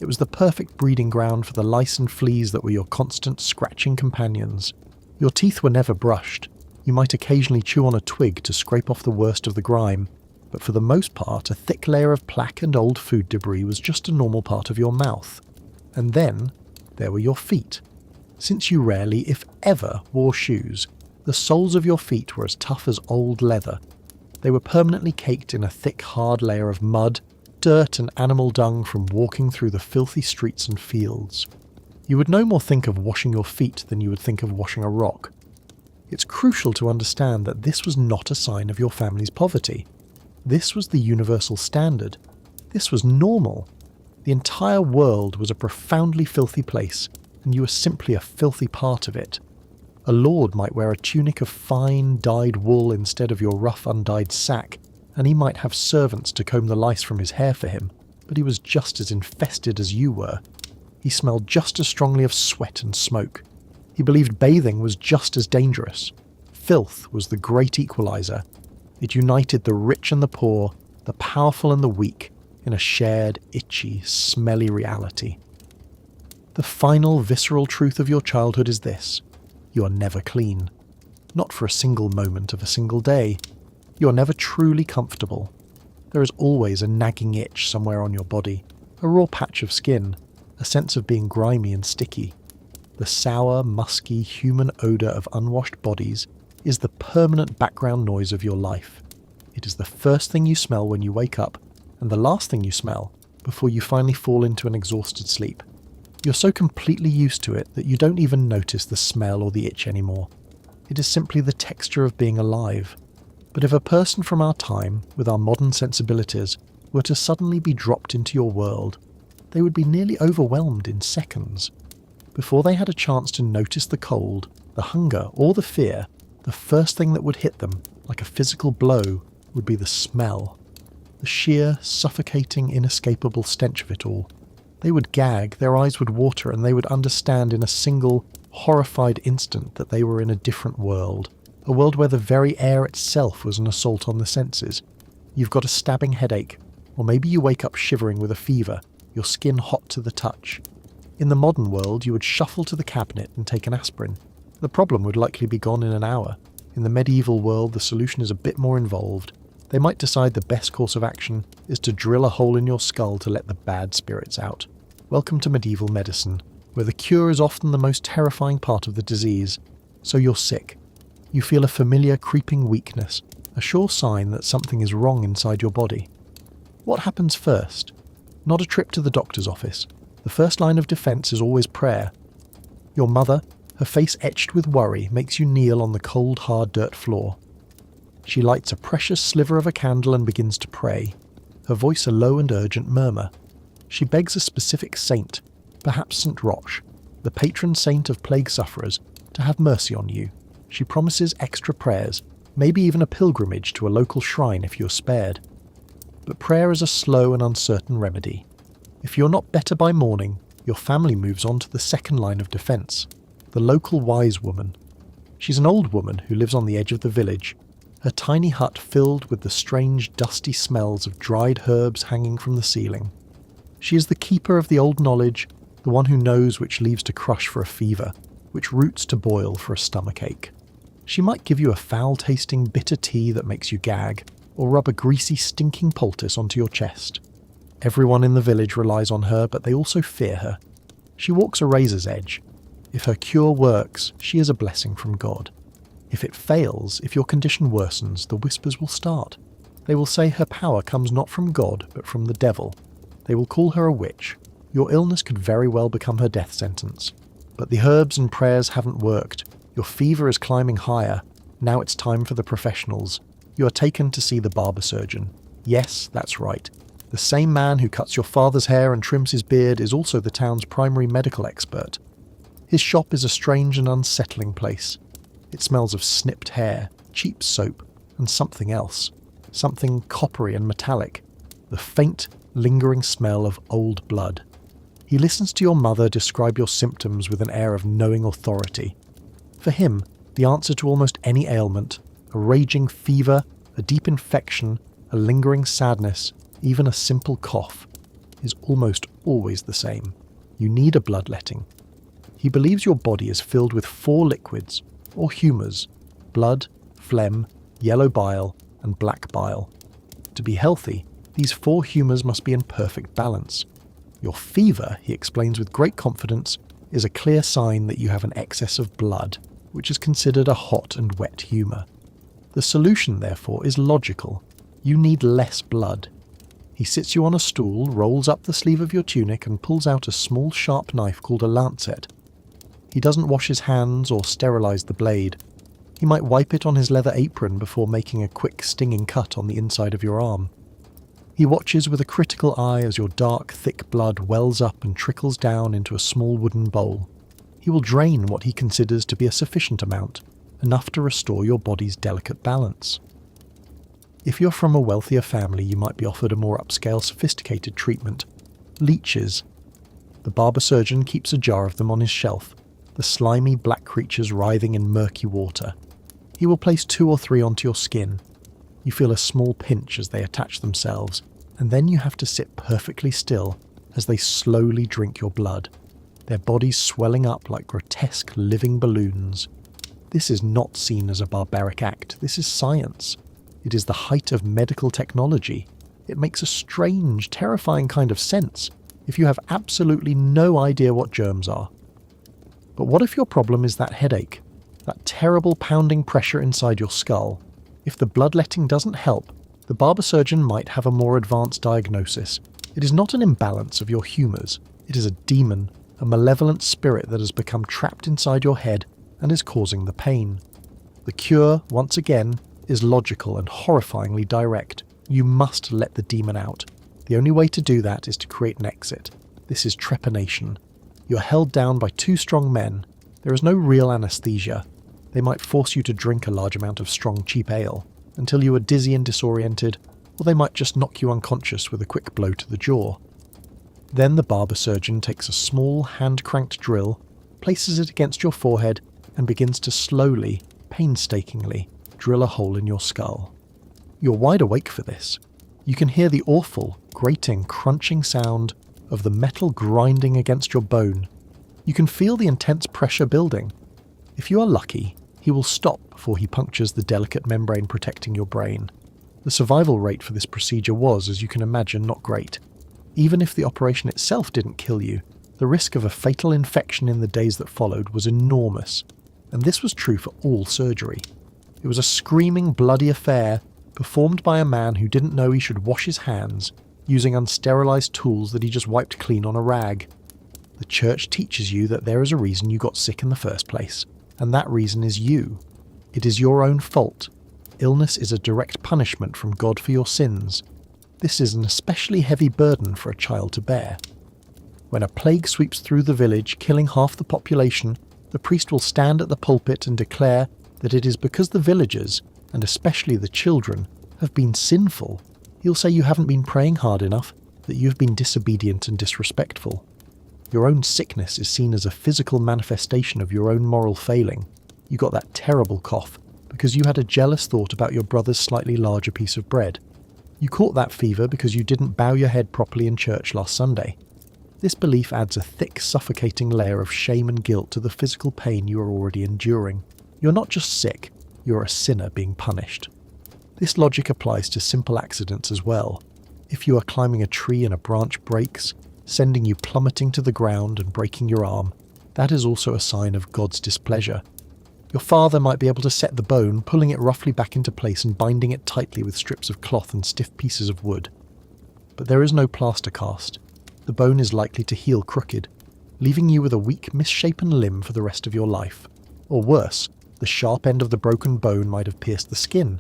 It was the perfect breeding ground for the lice and fleas that were your constant scratching companions. Your teeth were never brushed. You might occasionally chew on a twig to scrape off the worst of the grime, but for the most part a thick layer of plaque and old food debris was just a normal part of your mouth. And then there were your feet. Since you rarely, if ever, wore shoes, the soles of your feet were as tough as old leather. They were permanently caked in a thick, hard layer of mud, dirt and animal dung from walking through the filthy streets and fields. You would no more think of washing your feet than you would think of washing a rock. It's crucial to understand that this was not a sign of your family's poverty. This was the universal standard. This was normal. The entire world was a profoundly filthy place, and you were simply a filthy part of it. A lord might wear a tunic of fine, dyed wool instead of your rough, undyed sack, and he might have servants to comb the lice from his hair for him, but he was just as infested as you were. He smelled just as strongly of sweat and smoke. He believed bathing was just as dangerous. Filth was the great equalizer. It united the rich and the poor, the powerful and the weak, in a shared, itchy, smelly reality. The final visceral truth of your childhood is this: you are never clean. Not for a single moment of a single day. You are never truly comfortable. There is always a nagging itch somewhere on your body, a raw patch of skin, a sense of being grimy and sticky. The sour, musky, human odour of unwashed bodies is the permanent background noise of your life. It is the first thing you smell when you wake up, and the last thing you smell before you finally fall into an exhausted sleep. You're so completely used to it that you don't even notice the smell or the itch anymore. It is simply the texture of being alive. But if a person from our time, with our modern sensibilities, were to suddenly be dropped into your world, they would be nearly overwhelmed in seconds. Before they had a chance to notice the cold, the hunger, or the fear, the first thing that would hit them, like a physical blow, would be the smell. The sheer, suffocating, inescapable stench of it all. They would gag, their eyes would water, and they would understand in a single, horrified instant that they were in a different world. A world where the very air itself was an assault on the senses. You've got a stabbing headache, or maybe you wake up shivering with a fever, your skin hot to the touch. In the modern world, you would shuffle to the cabinet and take an aspirin. The problem would likely be gone in an hour. In the medieval world, the solution is a bit more involved. They might decide the best course of action is to drill a hole in your skull to let the bad spirits out. Welcome to medieval medicine, where the cure is often the most terrifying part of the disease. So you're sick. You feel a familiar creeping weakness, a sure sign that something is wrong inside your body. What happens first? Not a trip to the doctor's office. The first line of defence is always prayer. Your mother, her face etched with worry, makes you kneel on the cold, hard dirt floor. She lights a precious sliver of a candle and begins to pray, her voice a low and urgent murmur. She begs a specific saint, perhaps St. Roch, the patron saint of plague sufferers, to have mercy on you. She promises extra prayers, maybe even a pilgrimage to a local shrine if you're spared. But prayer is a slow and uncertain remedy. If you're not better by morning, your family moves on to the second line of defence, the local wise woman. She's an old woman who lives on the edge of the village, her tiny hut filled with the strange dusty smells of dried herbs hanging from the ceiling. She is the keeper of the old knowledge, the one who knows which leaves to crush for a fever, which roots to boil for a stomachache. She might give you a foul-tasting bitter tea that makes you gag, or rub a greasy, stinking poultice onto your chest. Everyone in the village relies on her, but they also fear her. She walks a razor's edge. If her cure works, she is a blessing from God. If it fails, if your condition worsens, the whispers will start. They will say her power comes not from God, but from the devil. They will call her a witch. Your illness could very well become her death sentence. But the herbs and prayers haven't worked. Your fever is climbing higher. Now it's time for the professionals. You are taken to see the barber surgeon. Yes, that's right. The same man who cuts your father's hair and trims his beard is also the town's primary medical expert. His shop is a strange and unsettling place. It smells of snipped hair, cheap soap, and something else. Something coppery and metallic. the faint, lingering smell of old blood. He listens to your mother describe your symptoms with an air of knowing authority. For him, the answer to almost any ailment, a raging fever, a deep infection, a lingering sadness, even a simple cough, is almost always the same. You need a bloodletting. He believes your body is filled with 4 liquids, or humours: blood, phlegm, yellow bile, and black bile. To be healthy, these 4 humours must be in perfect balance. Your fever, he explains with great confidence, is a clear sign that you have an excess of blood, which is considered a hot and wet humour. The solution, therefore, is logical. You need less blood. He sits you on a stool, rolls up the sleeve of your tunic, and pulls out a small sharp knife called a lancet. He doesn't wash his hands or sterilise the blade. He might wipe it on his leather apron before making a quick stinging cut on the inside of your arm. He watches with a critical eye as your dark, thick blood wells up and trickles down into a small wooden bowl. He will drain what he considers to be a sufficient amount, enough to restore your body's delicate balance. If you're from a wealthier family, you might be offered a more upscale, sophisticated treatment. Leeches. The barber surgeon keeps a jar of them on his shelf, the slimy black creatures writhing in murky water. He will place 2 or 3 onto your skin. You feel a small pinch as they attach themselves, and then you have to sit perfectly still as they slowly drink your blood, their bodies swelling up like grotesque living balloons. This is not seen as a barbaric act. This is science. It is the height of medical technology. It makes a strange, terrifying kind of sense if you have absolutely no idea what germs are. But what if your problem is that headache, that terrible pounding pressure inside your skull? If the bloodletting doesn't help, the barber surgeon might have a more advanced diagnosis. It is not an imbalance of your humours. It is a demon, a malevolent spirit that has become trapped inside your head and is causing the pain. The cure, once again, is logical and horrifyingly direct. You must let the demon out. The only way to do that is to create an exit. This is trepanation. You are held down by 2 strong men. There is no real anaesthesia. They might force you to drink a large amount of strong, cheap ale until you are dizzy and disoriented, or they might just knock you unconscious with a quick blow to the jaw. Then the barber surgeon takes a small, hand-cranked drill, places it against your forehead, and begins to slowly, painstakingly, drill a hole in your skull. You're wide awake for this. You can hear the awful, grating, crunching sound of the metal grinding against your bone. You can feel the intense pressure building. If you are lucky, he will stop before he punctures the delicate membrane protecting your brain. The survival rate for this procedure was, as you can imagine, not great. Even if the operation itself didn't kill you, the risk of a fatal infection in the days that followed was enormous, and this was true for all surgery. It was a screaming, bloody affair performed by a man who didn't know he should wash his hands using unsterilised tools that he just wiped clean on a rag. The church teaches you that there is a reason you got sick in the first place, and that reason is you. It is your own fault. Illness is a direct punishment from God for your sins. This is an especially heavy burden for a child to bear. When a plague sweeps through the village, killing half the population, the priest will stand at the pulpit and declare that it is because the villagers, and especially the children, have been sinful. He'll say you haven't been praying hard enough, that you've been disobedient and disrespectful. Your own sickness is seen as a physical manifestation of your own moral failing. You got that terrible cough because you had a jealous thought about your brother's slightly larger piece of bread. You caught that fever because you didn't bow your head properly in church last Sunday. This belief adds a thick, suffocating layer of shame and guilt to the physical pain you are already enduring. You're not just sick, you're a sinner being punished. This logic applies to simple accidents as well. If you are climbing a tree and a branch breaks, sending you plummeting to the ground and breaking your arm, that is also a sign of God's displeasure. Your father might be able to set the bone, pulling it roughly back into place and binding it tightly with strips of cloth and stiff pieces of wood. But there is no plaster cast. The bone is likely to heal crooked, leaving you with a weak, misshapen limb for the rest of your life. Or worse, the sharp end of the broken bone might have pierced the skin.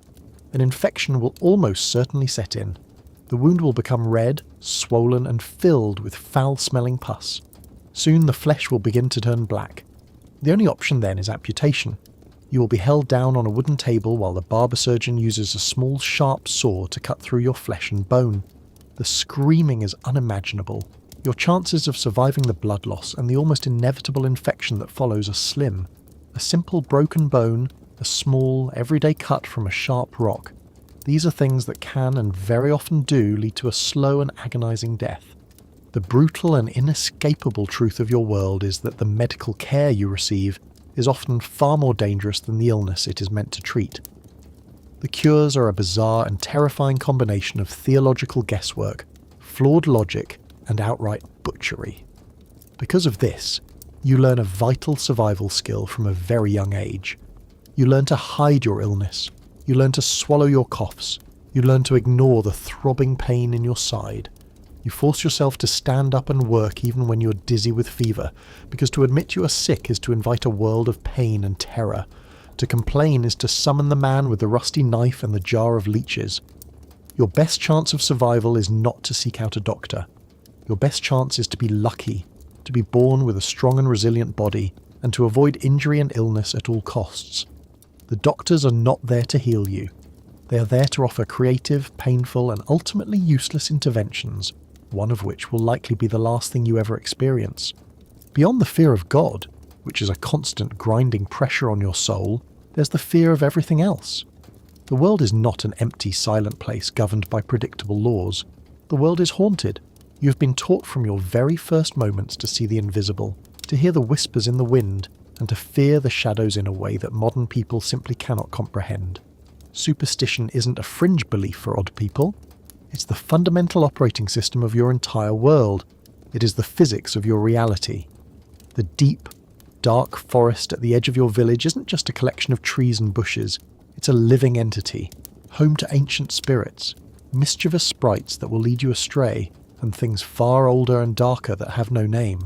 An infection will almost certainly set in. The wound will become red, swollen, and filled with foul-smelling pus. Soon the flesh will begin to turn black. The only option then is amputation. You will be held down on a wooden table while the barber surgeon uses a small, sharp saw to cut through your flesh and bone. The screaming is unimaginable. Your chances of surviving the blood loss and the almost inevitable infection that follows are slim. A simple broken bone, a small, everyday cut from a sharp rock. These are things that can and very often do lead to a slow and agonizing death. The brutal and inescapable truth of your world is that the medical care you receive is often far more dangerous than the illness it is meant to treat. The cures are a bizarre and terrifying combination of theological guesswork, flawed logic, and outright butchery. Because of this, you learn a vital survival skill from a very young age. You learn to hide your illness. You learn to swallow your coughs. You learn to ignore the throbbing pain in your side. You force yourself to stand up and work even when you're dizzy with fever, because to admit you are sick is to invite a world of pain and terror. To complain is to summon the man with the rusty knife and the jar of leeches. Your best chance of survival is not to seek out a doctor. Your best chance is to be lucky, to be born with a strong and resilient body, and to avoid injury and illness at all costs. The doctors are not there to heal you. They are there to offer creative, painful, and ultimately useless interventions, one of which will likely be the last thing you ever experience. Beyond the fear of God, which is a constant grinding pressure on your soul, there's the fear of everything else. The world is not an empty, silent place governed by predictable laws. The world is haunted. You have been taught from your very first moments to see the invisible, to hear the whispers in the wind, and to fear the shadows in a way that modern people simply cannot comprehend. Superstition isn't a fringe belief for odd people. It's the fundamental operating system of your entire world. It is the physics of your reality. The deep, dark forest at the edge of your village isn't just a collection of trees and bushes. It's a living entity, home to ancient spirits, mischievous sprites that will lead you astray, and things far older and darker that have no name.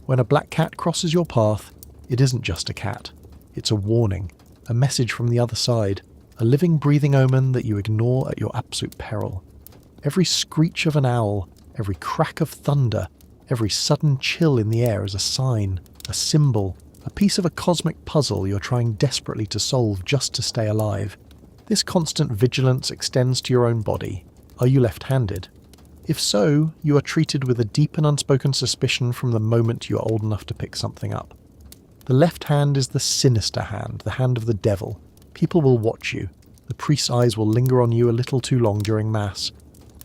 When a black cat crosses your path, it isn't just a cat. It's a warning, a message from the other side, a living, breathing omen that you ignore at your absolute peril. Every screech of an owl, every crack of thunder, every sudden chill in the air is a sign, a symbol, a piece of a cosmic puzzle you're trying desperately to solve just to stay alive. This constant vigilance extends to your own body. Are you left-handed? If so, you are treated with a deep and unspoken suspicion from the moment you are old enough to pick something up. The left hand is the sinister hand, the hand of the devil. People will watch you. The priest's eyes will linger on you a little too long during Mass.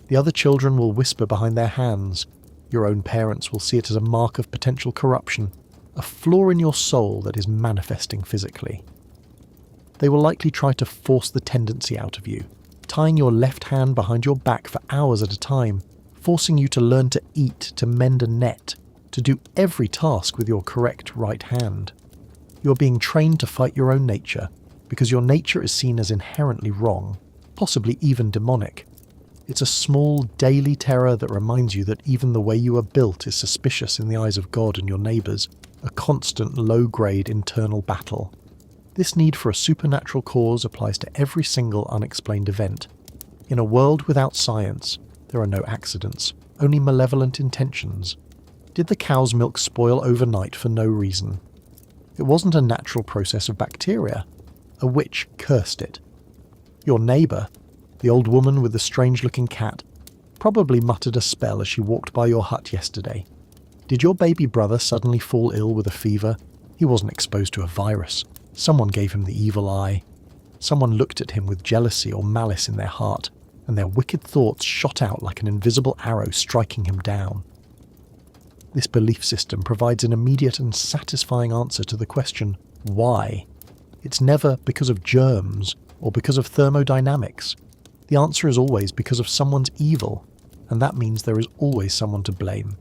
The other children will whisper behind their hands. Your own parents will see it as a mark of potential corruption, a flaw in your soul that is manifesting physically. They will likely try to force the tendency out of you, tying your left hand behind your back for hours at a time, forcing you to learn to eat, to mend a net, to do every task with your correct right hand. You are being trained to fight your own nature, because your nature is seen as inherently wrong, possibly even demonic. It's a small, daily terror that reminds you that even the way you are built is suspicious in the eyes of God and your neighbours, a constant low-grade internal battle. This need for a supernatural cause applies to every single unexplained event. In a world without science, there are no accidents, only malevolent intentions. Did the cow's milk spoil overnight for no reason? It wasn't a natural process of bacteria. A witch cursed it. Your neighbour, the old woman with the strange-looking cat, probably muttered a spell as she walked by your hut yesterday. Did your baby brother suddenly fall ill with a fever? He wasn't exposed to a virus. Someone gave him the evil eye. Someone looked at him with jealousy or malice in their heart, and their wicked thoughts shot out like an invisible arrow striking him down. This belief system provides an immediate and satisfying answer to the question, why? It's never because of germs or because of thermodynamics. The answer is always because of someone's evil, and that means there is always someone to blame.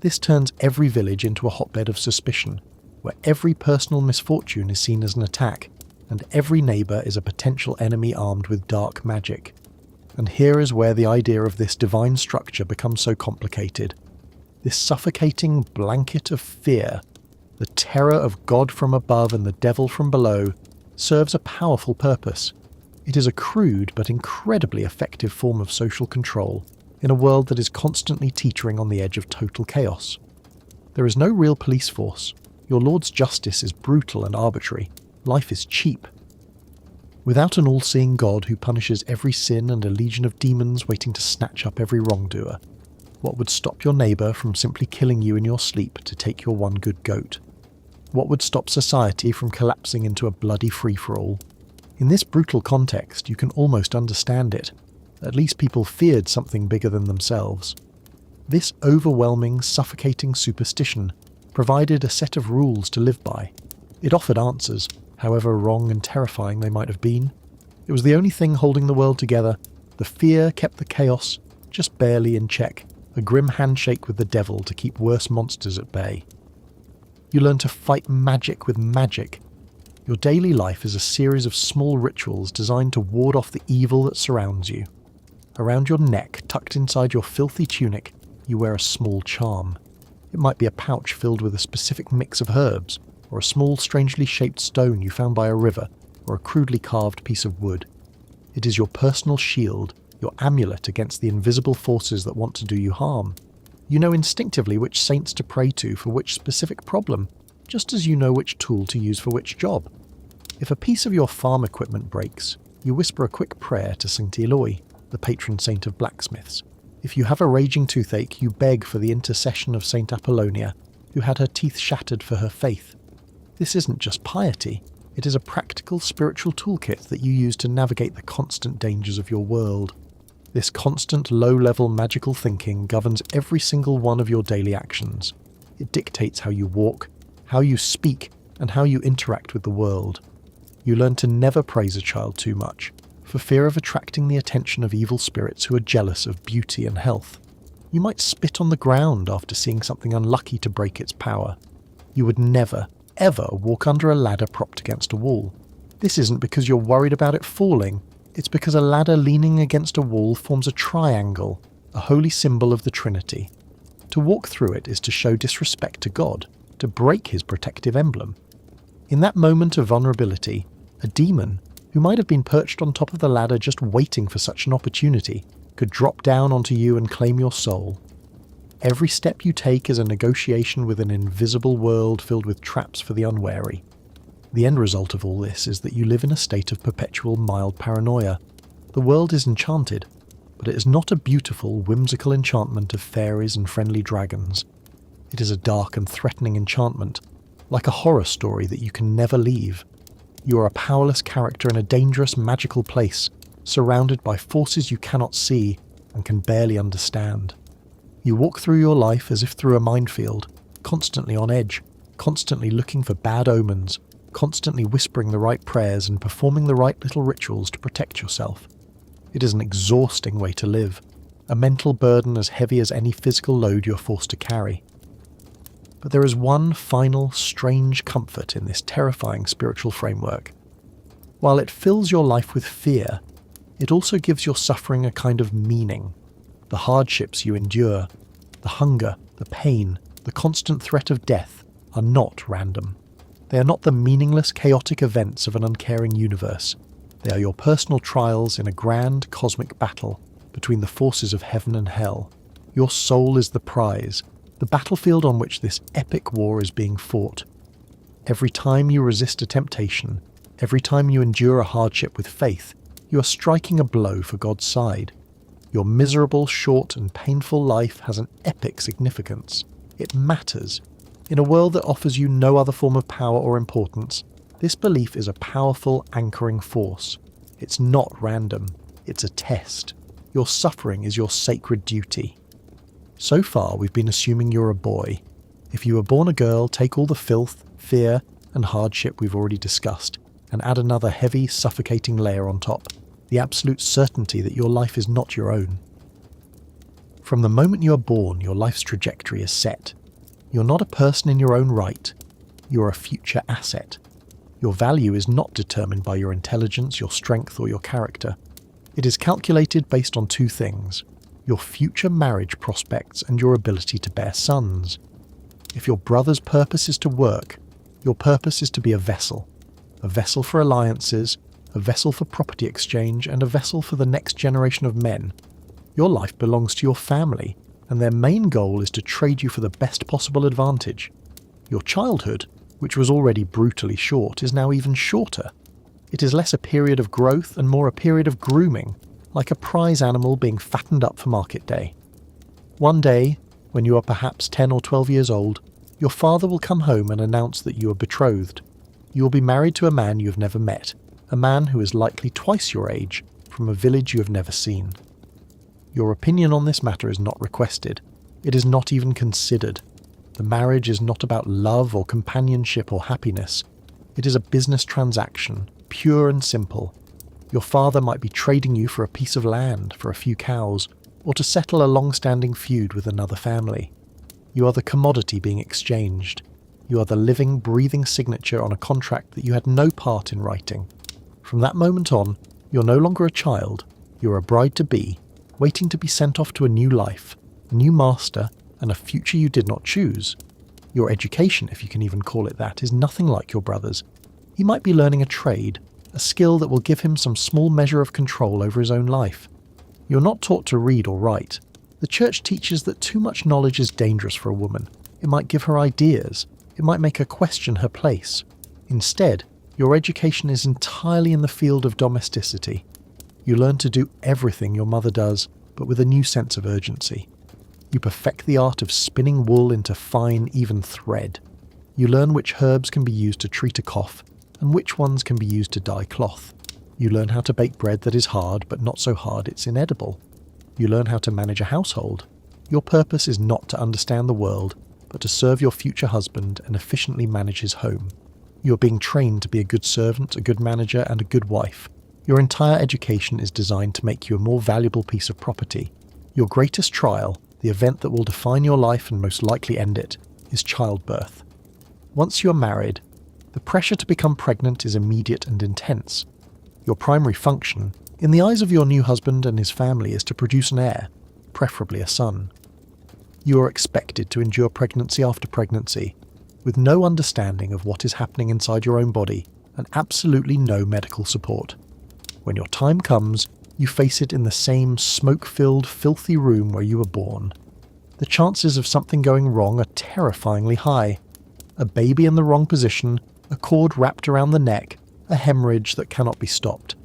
This turns every village into a hotbed of suspicion, where every personal misfortune is seen as an attack, and every neighbour is a potential enemy armed with dark magic. And here is where the idea of this divine structure becomes so complicated. This suffocating blanket of fear, the terror of God from above and the devil from below, serves a powerful purpose. It is a crude but incredibly effective form of social control in a world that is constantly teetering on the edge of total chaos. There is no real police force. Your Lord's justice is brutal and arbitrary. Life is cheap. Without an all-seeing God who punishes every sin and a legion of demons waiting to snatch up every wrongdoer, what would stop your neighbour from simply killing you in your sleep to take your one good goat? What would stop society from collapsing into a bloody free-for-all? In this brutal context, you can almost understand it. At least people feared something bigger than themselves. This overwhelming, suffocating superstition provided a set of rules to live by. It offered answers, however wrong and terrifying they might have been. It was the only thing holding the world together. The fear kept the chaos just barely in check, a grim handshake with the devil to keep worse monsters at bay. You learn to fight magic with magic. Your daily life is a series of small rituals designed to ward off the evil that surrounds you. Around your neck, tucked inside your filthy tunic, you wear a small charm. It might be a pouch filled with a specific mix of herbs, or a small strangely shaped stone you found by a river, or a crudely carved piece of wood. It is your personal shield, your amulet against the invisible forces that want to do you harm. You know instinctively which saints to pray to for which specific problem, just as you know which tool to use for which job. If a piece of your farm equipment breaks, you whisper a quick prayer to Saint Eloi, the patron saint of blacksmiths. If you have a raging toothache, you beg for the intercession of Saint Apollonia, who had her teeth shattered for her faith. This isn't just piety, it is a practical spiritual toolkit that you use to navigate the constant dangers of your world. This constant low-level magical thinking governs every single one of your daily actions. It dictates how you walk, how you speak, and how you interact with the world. You learn to never praise a child too much, for fear of attracting the attention of evil spirits who are jealous of beauty and health. You might spit on the ground after seeing something unlucky to break its power. You would never, ever walk under a ladder propped against a wall. This isn't because you're worried about it falling, it's because a ladder leaning against a wall forms a triangle, a holy symbol of the Trinity. To walk through it is to show disrespect to God, to break his protective emblem. In that moment of vulnerability, a demon, who might have been perched on top of the ladder just waiting for such an opportunity, could drop down onto you and claim your soul. Every step you take is a negotiation with an invisible world filled with traps for the unwary. The end result of all this is that you live in a state of perpetual mild paranoia. The world is enchanted, but it is not a beautiful, whimsical enchantment of fairies and friendly dragons. It is a dark and threatening enchantment, like a horror story that you can never leave. You are a powerless character in a dangerous, magical place, surrounded by forces you cannot see and can barely understand. You walk through your life as if through a minefield, constantly on edge, constantly looking for bad omens, constantly whispering the right prayers and performing the right little rituals to protect yourself. It is an exhausting way to live, a mental burden as heavy as any physical load you're forced to carry. But there is one final, strange comfort in this terrifying spiritual framework. While it fills your life with fear, it also gives your suffering a kind of meaning. The hardships you endure, the hunger, the pain, the constant threat of death are not random. They are not the meaningless, chaotic events of an uncaring universe. They are your personal trials in a grand, cosmic battle between the forces of heaven and hell. Your soul is the prize, the battlefield on which this epic war is being fought. Every time you resist a temptation, every time you endure a hardship with faith, you are striking a blow for God's side. Your miserable, short and painful life has an epic significance. It matters. In a world that offers you no other form of power or importance, this belief is a powerful anchoring force. It's not random. It's a test. Your suffering is your sacred duty. So far, we've been assuming you're a boy. If you were born a girl, take all the filth, fear, and hardship we've already discussed, and add another heavy, suffocating layer on top. The absolute certainty that your life is not your own. From the moment you are born, your life's trajectory is set. You're not a person in your own right. You're a future asset. Your value is not determined by your intelligence, your strength, or your character. It is calculated based on two things: your future marriage prospects and your ability to bear sons. If your brother's purpose is to work, your purpose is to be a vessel for alliances, a vessel for property exchange, and a vessel for the next generation of men. Your life belongs to your family, and their main goal is to trade you for the best possible advantage. Your childhood, which was already brutally short, is now even shorter. It is less a period of growth and more a period of grooming, like a prize animal being fattened up for market day. One day, when you are perhaps 10 or 12 years old, your father will come home and announce that you are betrothed. You will be married to a man you have never met, a man who is likely twice your age, from a village you have never seen. Your opinion on this matter is not requested. It is not even considered. The marriage is not about love or companionship or happiness. It is a business transaction, pure and simple. Your father might be trading you for a piece of land, for a few cows, or to settle a long-standing feud with another family. You are the commodity being exchanged. You are the living, breathing signature on a contract that you had no part in writing. From that moment on, you're no longer a child. You're a bride-to-be, waiting to be sent off to a new life, a new master, and a future you did not choose. Your education, if you can even call it that, is nothing like your brother's. He might be learning a trade, a skill that will give him some small measure of control over his own life. You're not taught to read or write. The church teaches that too much knowledge is dangerous for a woman. It might give her ideas. It might make her question her place. Instead, your education is entirely in the field of domesticity. You learn to do everything your mother does, but with a new sense of urgency. You perfect the art of spinning wool into fine, even thread. You learn which herbs can be used to treat a cough, and which ones can be used to dye cloth. You learn how to bake bread that is hard, but not so hard it's inedible. You learn how to manage a household. Your purpose is not to understand the world, but to serve your future husband and efficiently manage his home. You are being trained to be a good servant, a good manager, and a good wife. Your entire education is designed to make you a more valuable piece of property. Your greatest trial, the event that will define your life and most likely end it, is childbirth. Once you are married, the pressure to become pregnant is immediate and intense. Your primary function, in the eyes of your new husband and his family, is to produce an heir, preferably a son. You are expected to endure pregnancy after pregnancy, with no understanding of what is happening inside your own body and absolutely no medical support. When your time comes, you face it in the same smoke-filled, filthy room where you were born. The chances of something going wrong are terrifyingly high. A baby in the wrong position, a cord wrapped around the neck, a hemorrhage that cannot be stopped.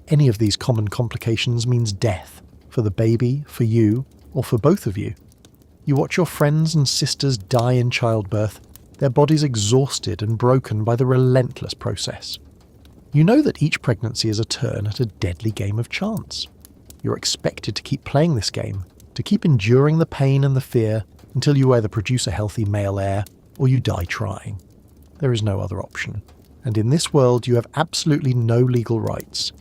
Any of these common complications means death, for the baby, for you, or for both of you. You watch your friends and sisters die in childbirth, their bodies exhausted and broken by the relentless process. You know that each pregnancy is a turn at a deadly game of chance. You're expected to keep playing this game, to keep enduring the pain and the fear until you either produce a healthy male heir or you die trying. There is no other option. And in this world you have absolutely no legal rights.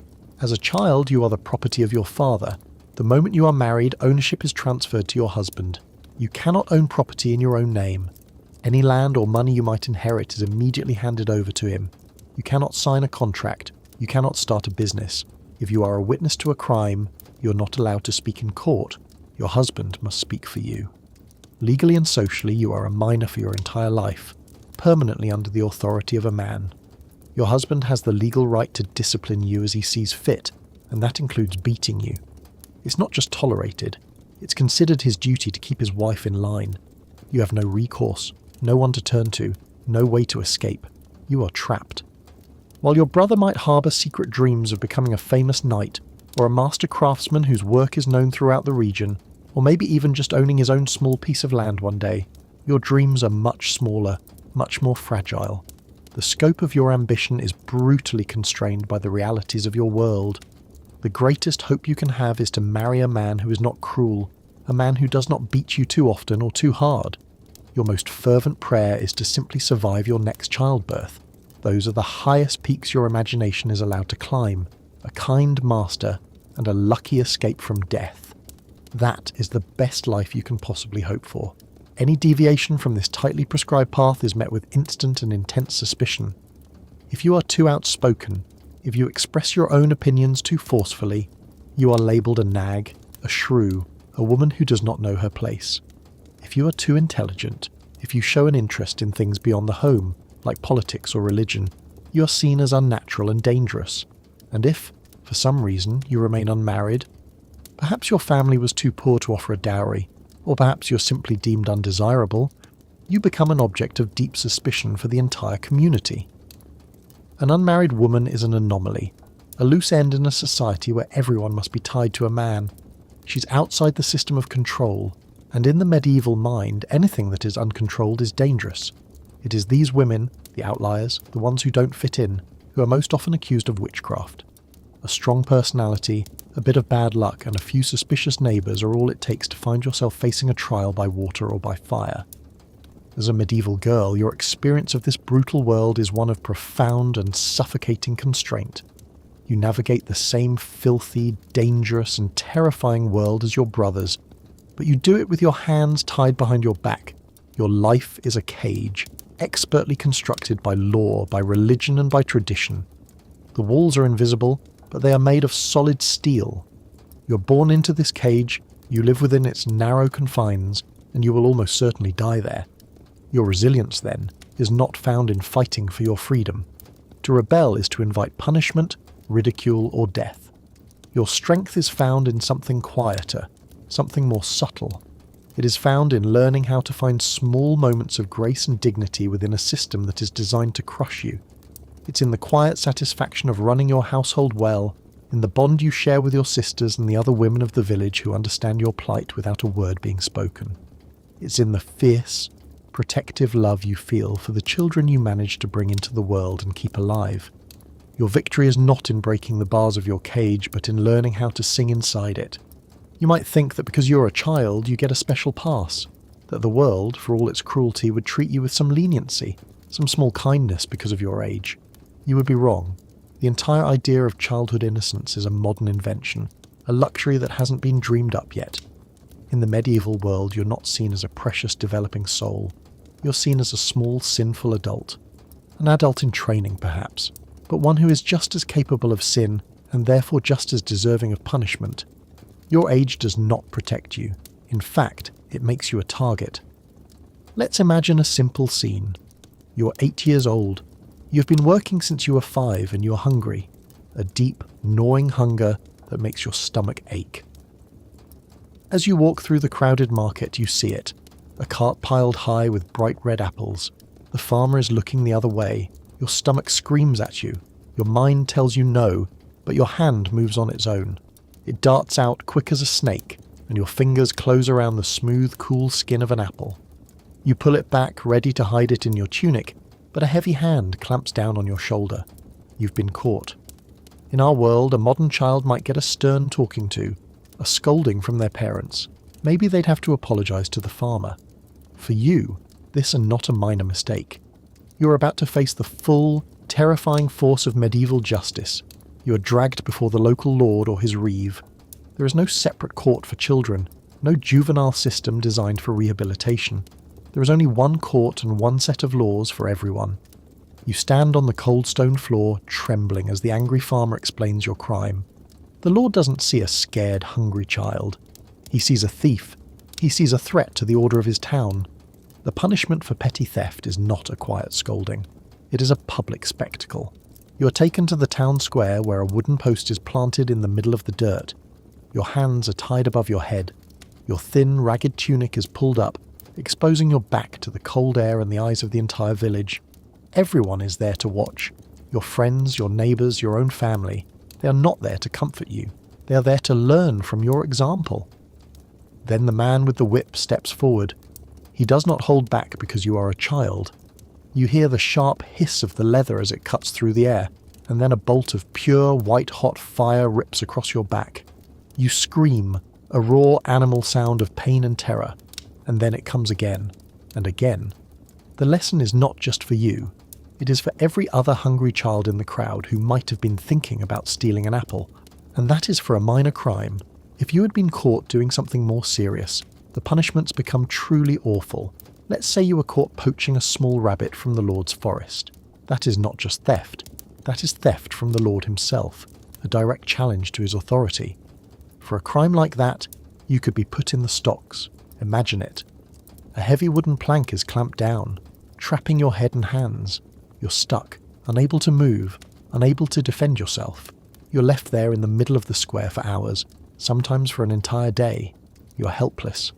As a child, you are the property of your father. The moment you are married, ownership is transferred to your husband. You cannot own property in your own name. Any land or money you might inherit is immediately handed over to him. You cannot sign a contract. You cannot start a business. If you are a witness to a crime, you are not allowed to speak in court. Your husband must speak for you. Legally and socially, you are a minor for your entire life, permanently under the authority of a man. Your husband has the legal right to discipline you as he sees fit, and that includes beating you. It's not just tolerated. It's considered his duty to keep his wife in line. You have no recourse, no one to turn to, no way to escape. You are trapped. While your brother might harbour secret dreams of becoming a famous knight, or a master craftsman whose work is known throughout the region, or maybe even just owning his own small piece of land one day, your dreams are much smaller, much more fragile. The scope of your ambition is brutally constrained by the realities of your world. The greatest hope you can have is to marry a man who is not cruel, a man who does not beat you too often or too hard. Your most fervent prayer is to simply survive your next childbirth. Those are the highest peaks your imagination is allowed to climb, a kind master and a lucky escape from death. That is the best life you can possibly hope for. Any deviation from this tightly prescribed path is met with instant and intense suspicion. If you are too outspoken, if you express your own opinions too forcefully, you are labelled a nag, a shrew, a woman who does not know her place. If you are too intelligent, if you show an interest in things beyond the home, like politics or religion, you are seen as unnatural and dangerous. And if, for some reason, you remain unmarried, perhaps your family was too poor to offer a dowry, or perhaps you're simply deemed undesirable, you become an object of deep suspicion for the entire community. An unmarried woman is an anomaly, a loose end in a society where everyone must be tied to a man. She's outside the system of control, and in the medieval mind, anything that is uncontrolled is dangerous. It is these women, the outliers, the ones who don't fit in, who are most often accused of witchcraft. A strong personality, a bit of bad luck, and a few suspicious neighbours are all it takes to find yourself facing a trial by water or by fire. As a medieval girl, your experience of this brutal world is one of profound and suffocating constraint. You navigate the same filthy, dangerous, and terrifying world as your brothers, but you do it with your hands tied behind your back. Your life is a cage, expertly constructed by law, by religion, and by tradition. The walls are invisible, but they are made of solid steel. You're born into this cage, you live within its narrow confines, and you will almost certainly die there. Your resilience, then, is not found in fighting for your freedom. To rebel is to invite punishment, ridicule, or death. Your strength is found in something quieter, something more subtle. It is found in learning how to find small moments of grace and dignity within a system that is designed to crush you. It's in the quiet satisfaction of running your household well, in the bond you share with your sisters and the other women of the village who understand your plight without a word being spoken. It's in the fierce, protective love you feel for the children you manage to bring into the world and keep alive. Your victory is not in breaking the bars of your cage, but in learning how to sing inside it. You might think that because you're a child, you get a special pass, that the world, for all its cruelty, would treat you with some leniency, some small kindness because of your age. You would be wrong. The entire idea of childhood innocence is a modern invention, a luxury that hasn't been dreamed up yet. In the medieval world, you're not seen as a precious developing soul. You're seen as a small, sinful adult. An adult in training, perhaps, but one who is just as capable of sin and therefore just as deserving of punishment. Your age does not protect you. In fact, it makes you a target. Let's imagine a simple scene. You're 8 years old. You've been working since you were 5 and you're hungry. A deep, gnawing hunger that makes your stomach ache. As you walk through the crowded market, you see it. A cart piled high with bright red apples. The farmer is looking the other way. Your stomach screams at you. Your mind tells you no, but your hand moves on its own. It darts out quick as a snake, and your fingers close around the smooth, cool skin of an apple. You pull it back, ready to hide it in your tunic, but a heavy hand clamps down on your shoulder. You've been caught. In our world, a modern child might get a stern talking to, a scolding from their parents. Maybe they'd have to apologize to the farmer. For you, this is not a minor mistake. You're about to face the full, terrifying force of medieval justice. You are dragged before the local lord or his reeve. There is no separate court for children, no juvenile system designed for rehabilitation. There is only one court and one set of laws for everyone. You stand on the cold stone floor, trembling as the angry farmer explains your crime. The Lord doesn't see a scared, hungry child. He sees a thief. He sees a threat to the order of his town. The punishment for petty theft is not a quiet scolding. It is a public spectacle. You are taken to the town square where a wooden post is planted in the middle of the dirt. Your hands are tied above your head. Your thin, ragged tunic is pulled up, exposing your back to the cold air and the eyes of the entire village. Everyone is there to watch. Your friends, your neighbours, your own family. They are not there to comfort you. They are there to learn from your example. Then the man with the whip steps forward. He does not hold back because you are a child. You hear the sharp hiss of the leather as it cuts through the air, and then a bolt of pure white-hot fire rips across your back. You scream, a raw animal sound of pain and terror, and then it comes again, and again. The lesson is not just for you. It is for every other hungry child in the crowd who might have been thinking about stealing an apple, and that is for a minor crime. If you had been caught doing something more serious, the punishments become truly awful. Let's say you were caught poaching a small rabbit from the Lord's forest. That is not just theft. That is theft from the Lord himself, a direct challenge to his authority. For a crime like that, you could be put in the stocks. Imagine it. A heavy wooden plank is clamped down, trapping your head and hands. You're stuck, unable to move, unable to defend yourself. You're left there in the middle of the square for hours, sometimes for an entire day. You're helpless.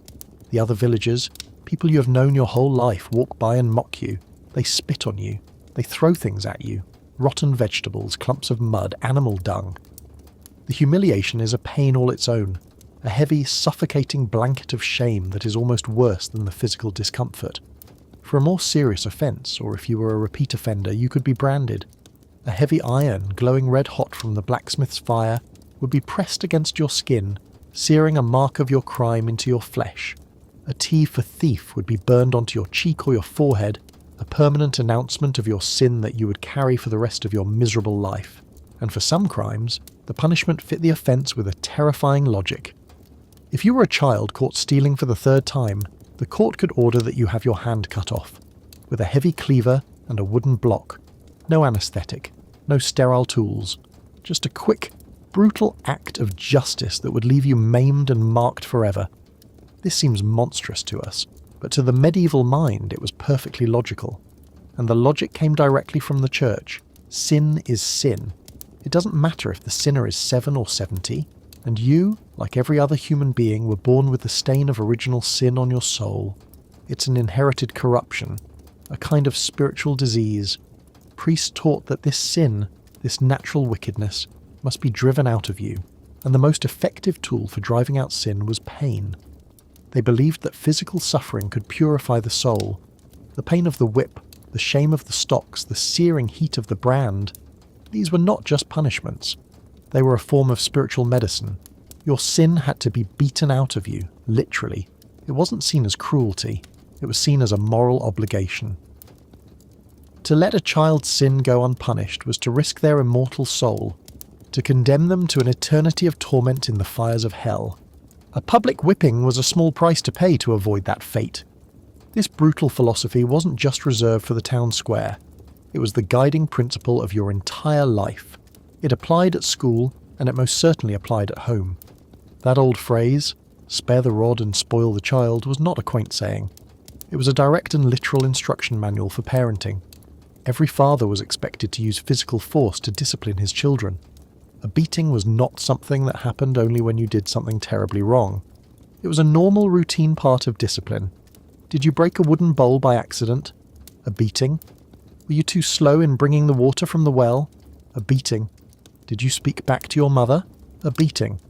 The other villagers, people you have known your whole life, walk by and mock you. They spit on you. They throw things at you. rotten vegetables, clumps of mud, animal dung. The humiliation is a pain all its own, a heavy, suffocating blanket of shame that is almost worse than the physical discomfort. For a more serious offence, or if you were a repeat offender, you could be branded. A heavy iron, glowing red-hot from the blacksmith's fire, would be pressed against your skin, searing a mark of your crime into your flesh. A T for thief would be burned onto your cheek or your forehead, a permanent announcement of your sin that you would carry for the rest of your miserable life. And for some crimes, the punishment fit the offence with a terrifying logic. If you were a child caught stealing for the third time, the court could order that you have your hand cut off, with a heavy cleaver and a wooden block. No anaesthetic, no sterile tools, just a quick, brutal act of justice that would leave you maimed and marked forever. This seems monstrous to us, but to the medieval mind it was perfectly logical. And the logic came directly from the church. Sin is sin. It doesn't matter if the sinner is 7 or 70, and you, like every other human being, were born with the stain of original sin on your soul. It's an inherited corruption, a kind of spiritual disease. Priests taught that this sin, this natural wickedness, must be driven out of you, and the most effective tool for driving out sin was pain. They believed that physical suffering could purify the soul. The pain of the whip, the shame of the stocks, the searing heat of the brand, these were not just punishments. They were a form of spiritual medicine. Your sin had to be beaten out of you, literally. It wasn't seen as cruelty. It was seen as a moral obligation. To let a child's sin go unpunished was to risk their immortal soul, to condemn them to an eternity of torment in the fires of hell. A public whipping was a small price to pay to avoid that fate. This brutal philosophy wasn't just reserved for the town square. It was the guiding principle of your entire life. It applied at school, and it most certainly applied at home. That old phrase, "spare the rod and spoil the child," was not a quaint saying. It was a direct and literal instruction manual for parenting. Every father was expected to use physical force to discipline his children. A beating was not something that happened only when you did something terribly wrong. It was a normal, routine part of discipline. Did you break a wooden bowl by accident? A beating. Were you too slow in bringing the water from the well? A beating. Did you speak back to your mother? A beating.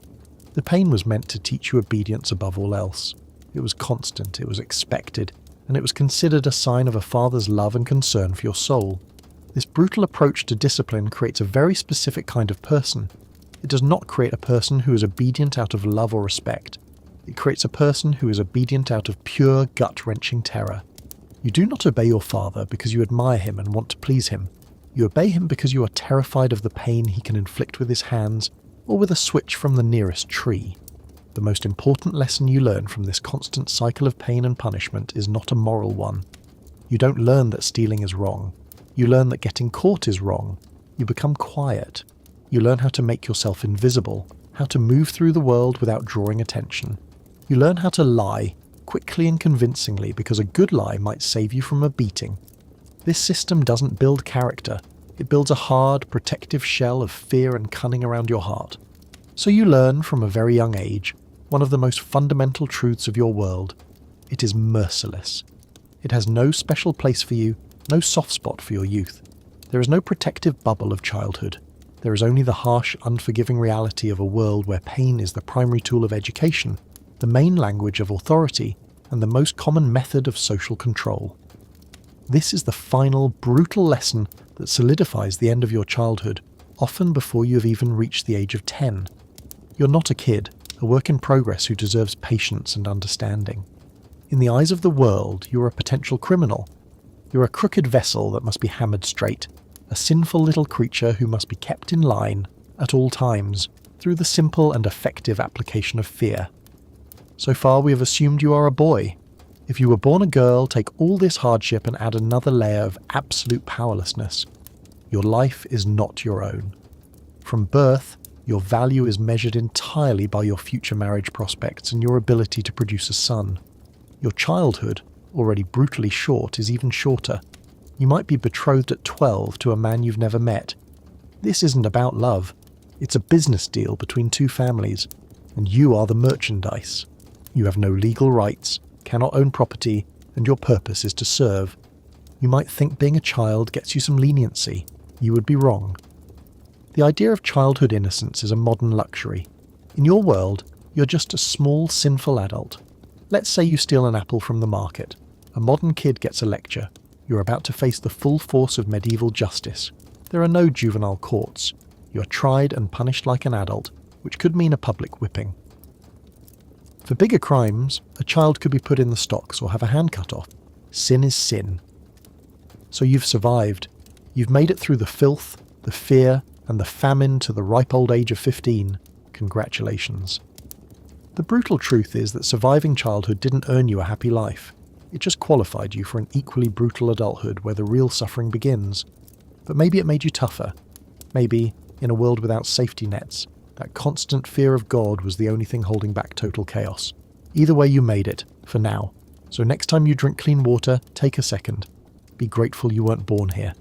The pain was meant to teach you obedience above all else. It was constant, it was expected, and it was considered a sign of a father's love and concern for your soul. This brutal approach to discipline creates a very specific kind of person. It does not create a person who is obedient out of love or respect. It creates a person who is obedient out of pure, gut-wrenching terror. You do not obey your father because you admire him and want to please him. You obey him because you are terrified of the pain he can inflict with his hands or with a switch from the nearest tree. The most important lesson you learn from this constant cycle of pain and punishment is not a moral one. You don't learn that stealing is wrong. You learn that getting caught is wrong. You become quiet. You learn how to make yourself invisible, how to move through the world without drawing attention. You learn how to lie, quickly and convincingly, because a good lie might save you from a beating. This system doesn't build character. It builds a hard, protective shell of fear and cunning around your heart. So you learn from a very young age one of the most fundamental truths of your world. It is merciless. It has no special place for you, no soft spot for your youth. There is no protective bubble of childhood. There is only the harsh, unforgiving reality of a world where pain is the primary tool of education, the main language of authority, and the most common method of social control. This is the final, brutal lesson that solidifies the end of your childhood, often before you have even reached the age of 10. You're not a kid, a work in progress who deserves patience and understanding. In the eyes of the world, you're a potential criminal. You're a crooked vessel that must be hammered straight, a sinful little creature who must be kept in line at all times through the simple and effective application of fear. So far we have assumed you are a boy. If you were born a girl, take all this hardship and add another layer of absolute powerlessness. Your life is not your own. From birth, your value is measured entirely by your future marriage prospects and your ability to produce a son. Your childhood, already brutally short, is even shorter. You might be betrothed at 12 to a man you've never met. This isn't about love. It's a business deal between two families, and you are the merchandise. You have no legal rights, cannot own property, and your purpose is to serve. You might think being a child gets you some leniency. You would be wrong. The idea of childhood innocence is a modern luxury. In your world, you're just a small, sinful adult. Let's say you steal an apple from the market. A modern kid gets a lecture. You're about to face the full force of medieval justice. There are no juvenile courts. You're tried and punished like an adult, which could mean a public whipping. For bigger crimes, a child could be put in the stocks or have a hand cut off. Sin is sin. So you've survived. You've made it through the filth, the fear, and the famine to the ripe old age of 15. Congratulations. The brutal truth is that surviving childhood didn't earn you a happy life. It just qualified you for an equally brutal adulthood where the real suffering begins. But maybe it made you tougher. Maybe, in a world without safety nets, that constant fear of God was the only thing holding back total chaos. Either way, you made it, for now. So next time you drink clean water, take a second. Be grateful you weren't born here.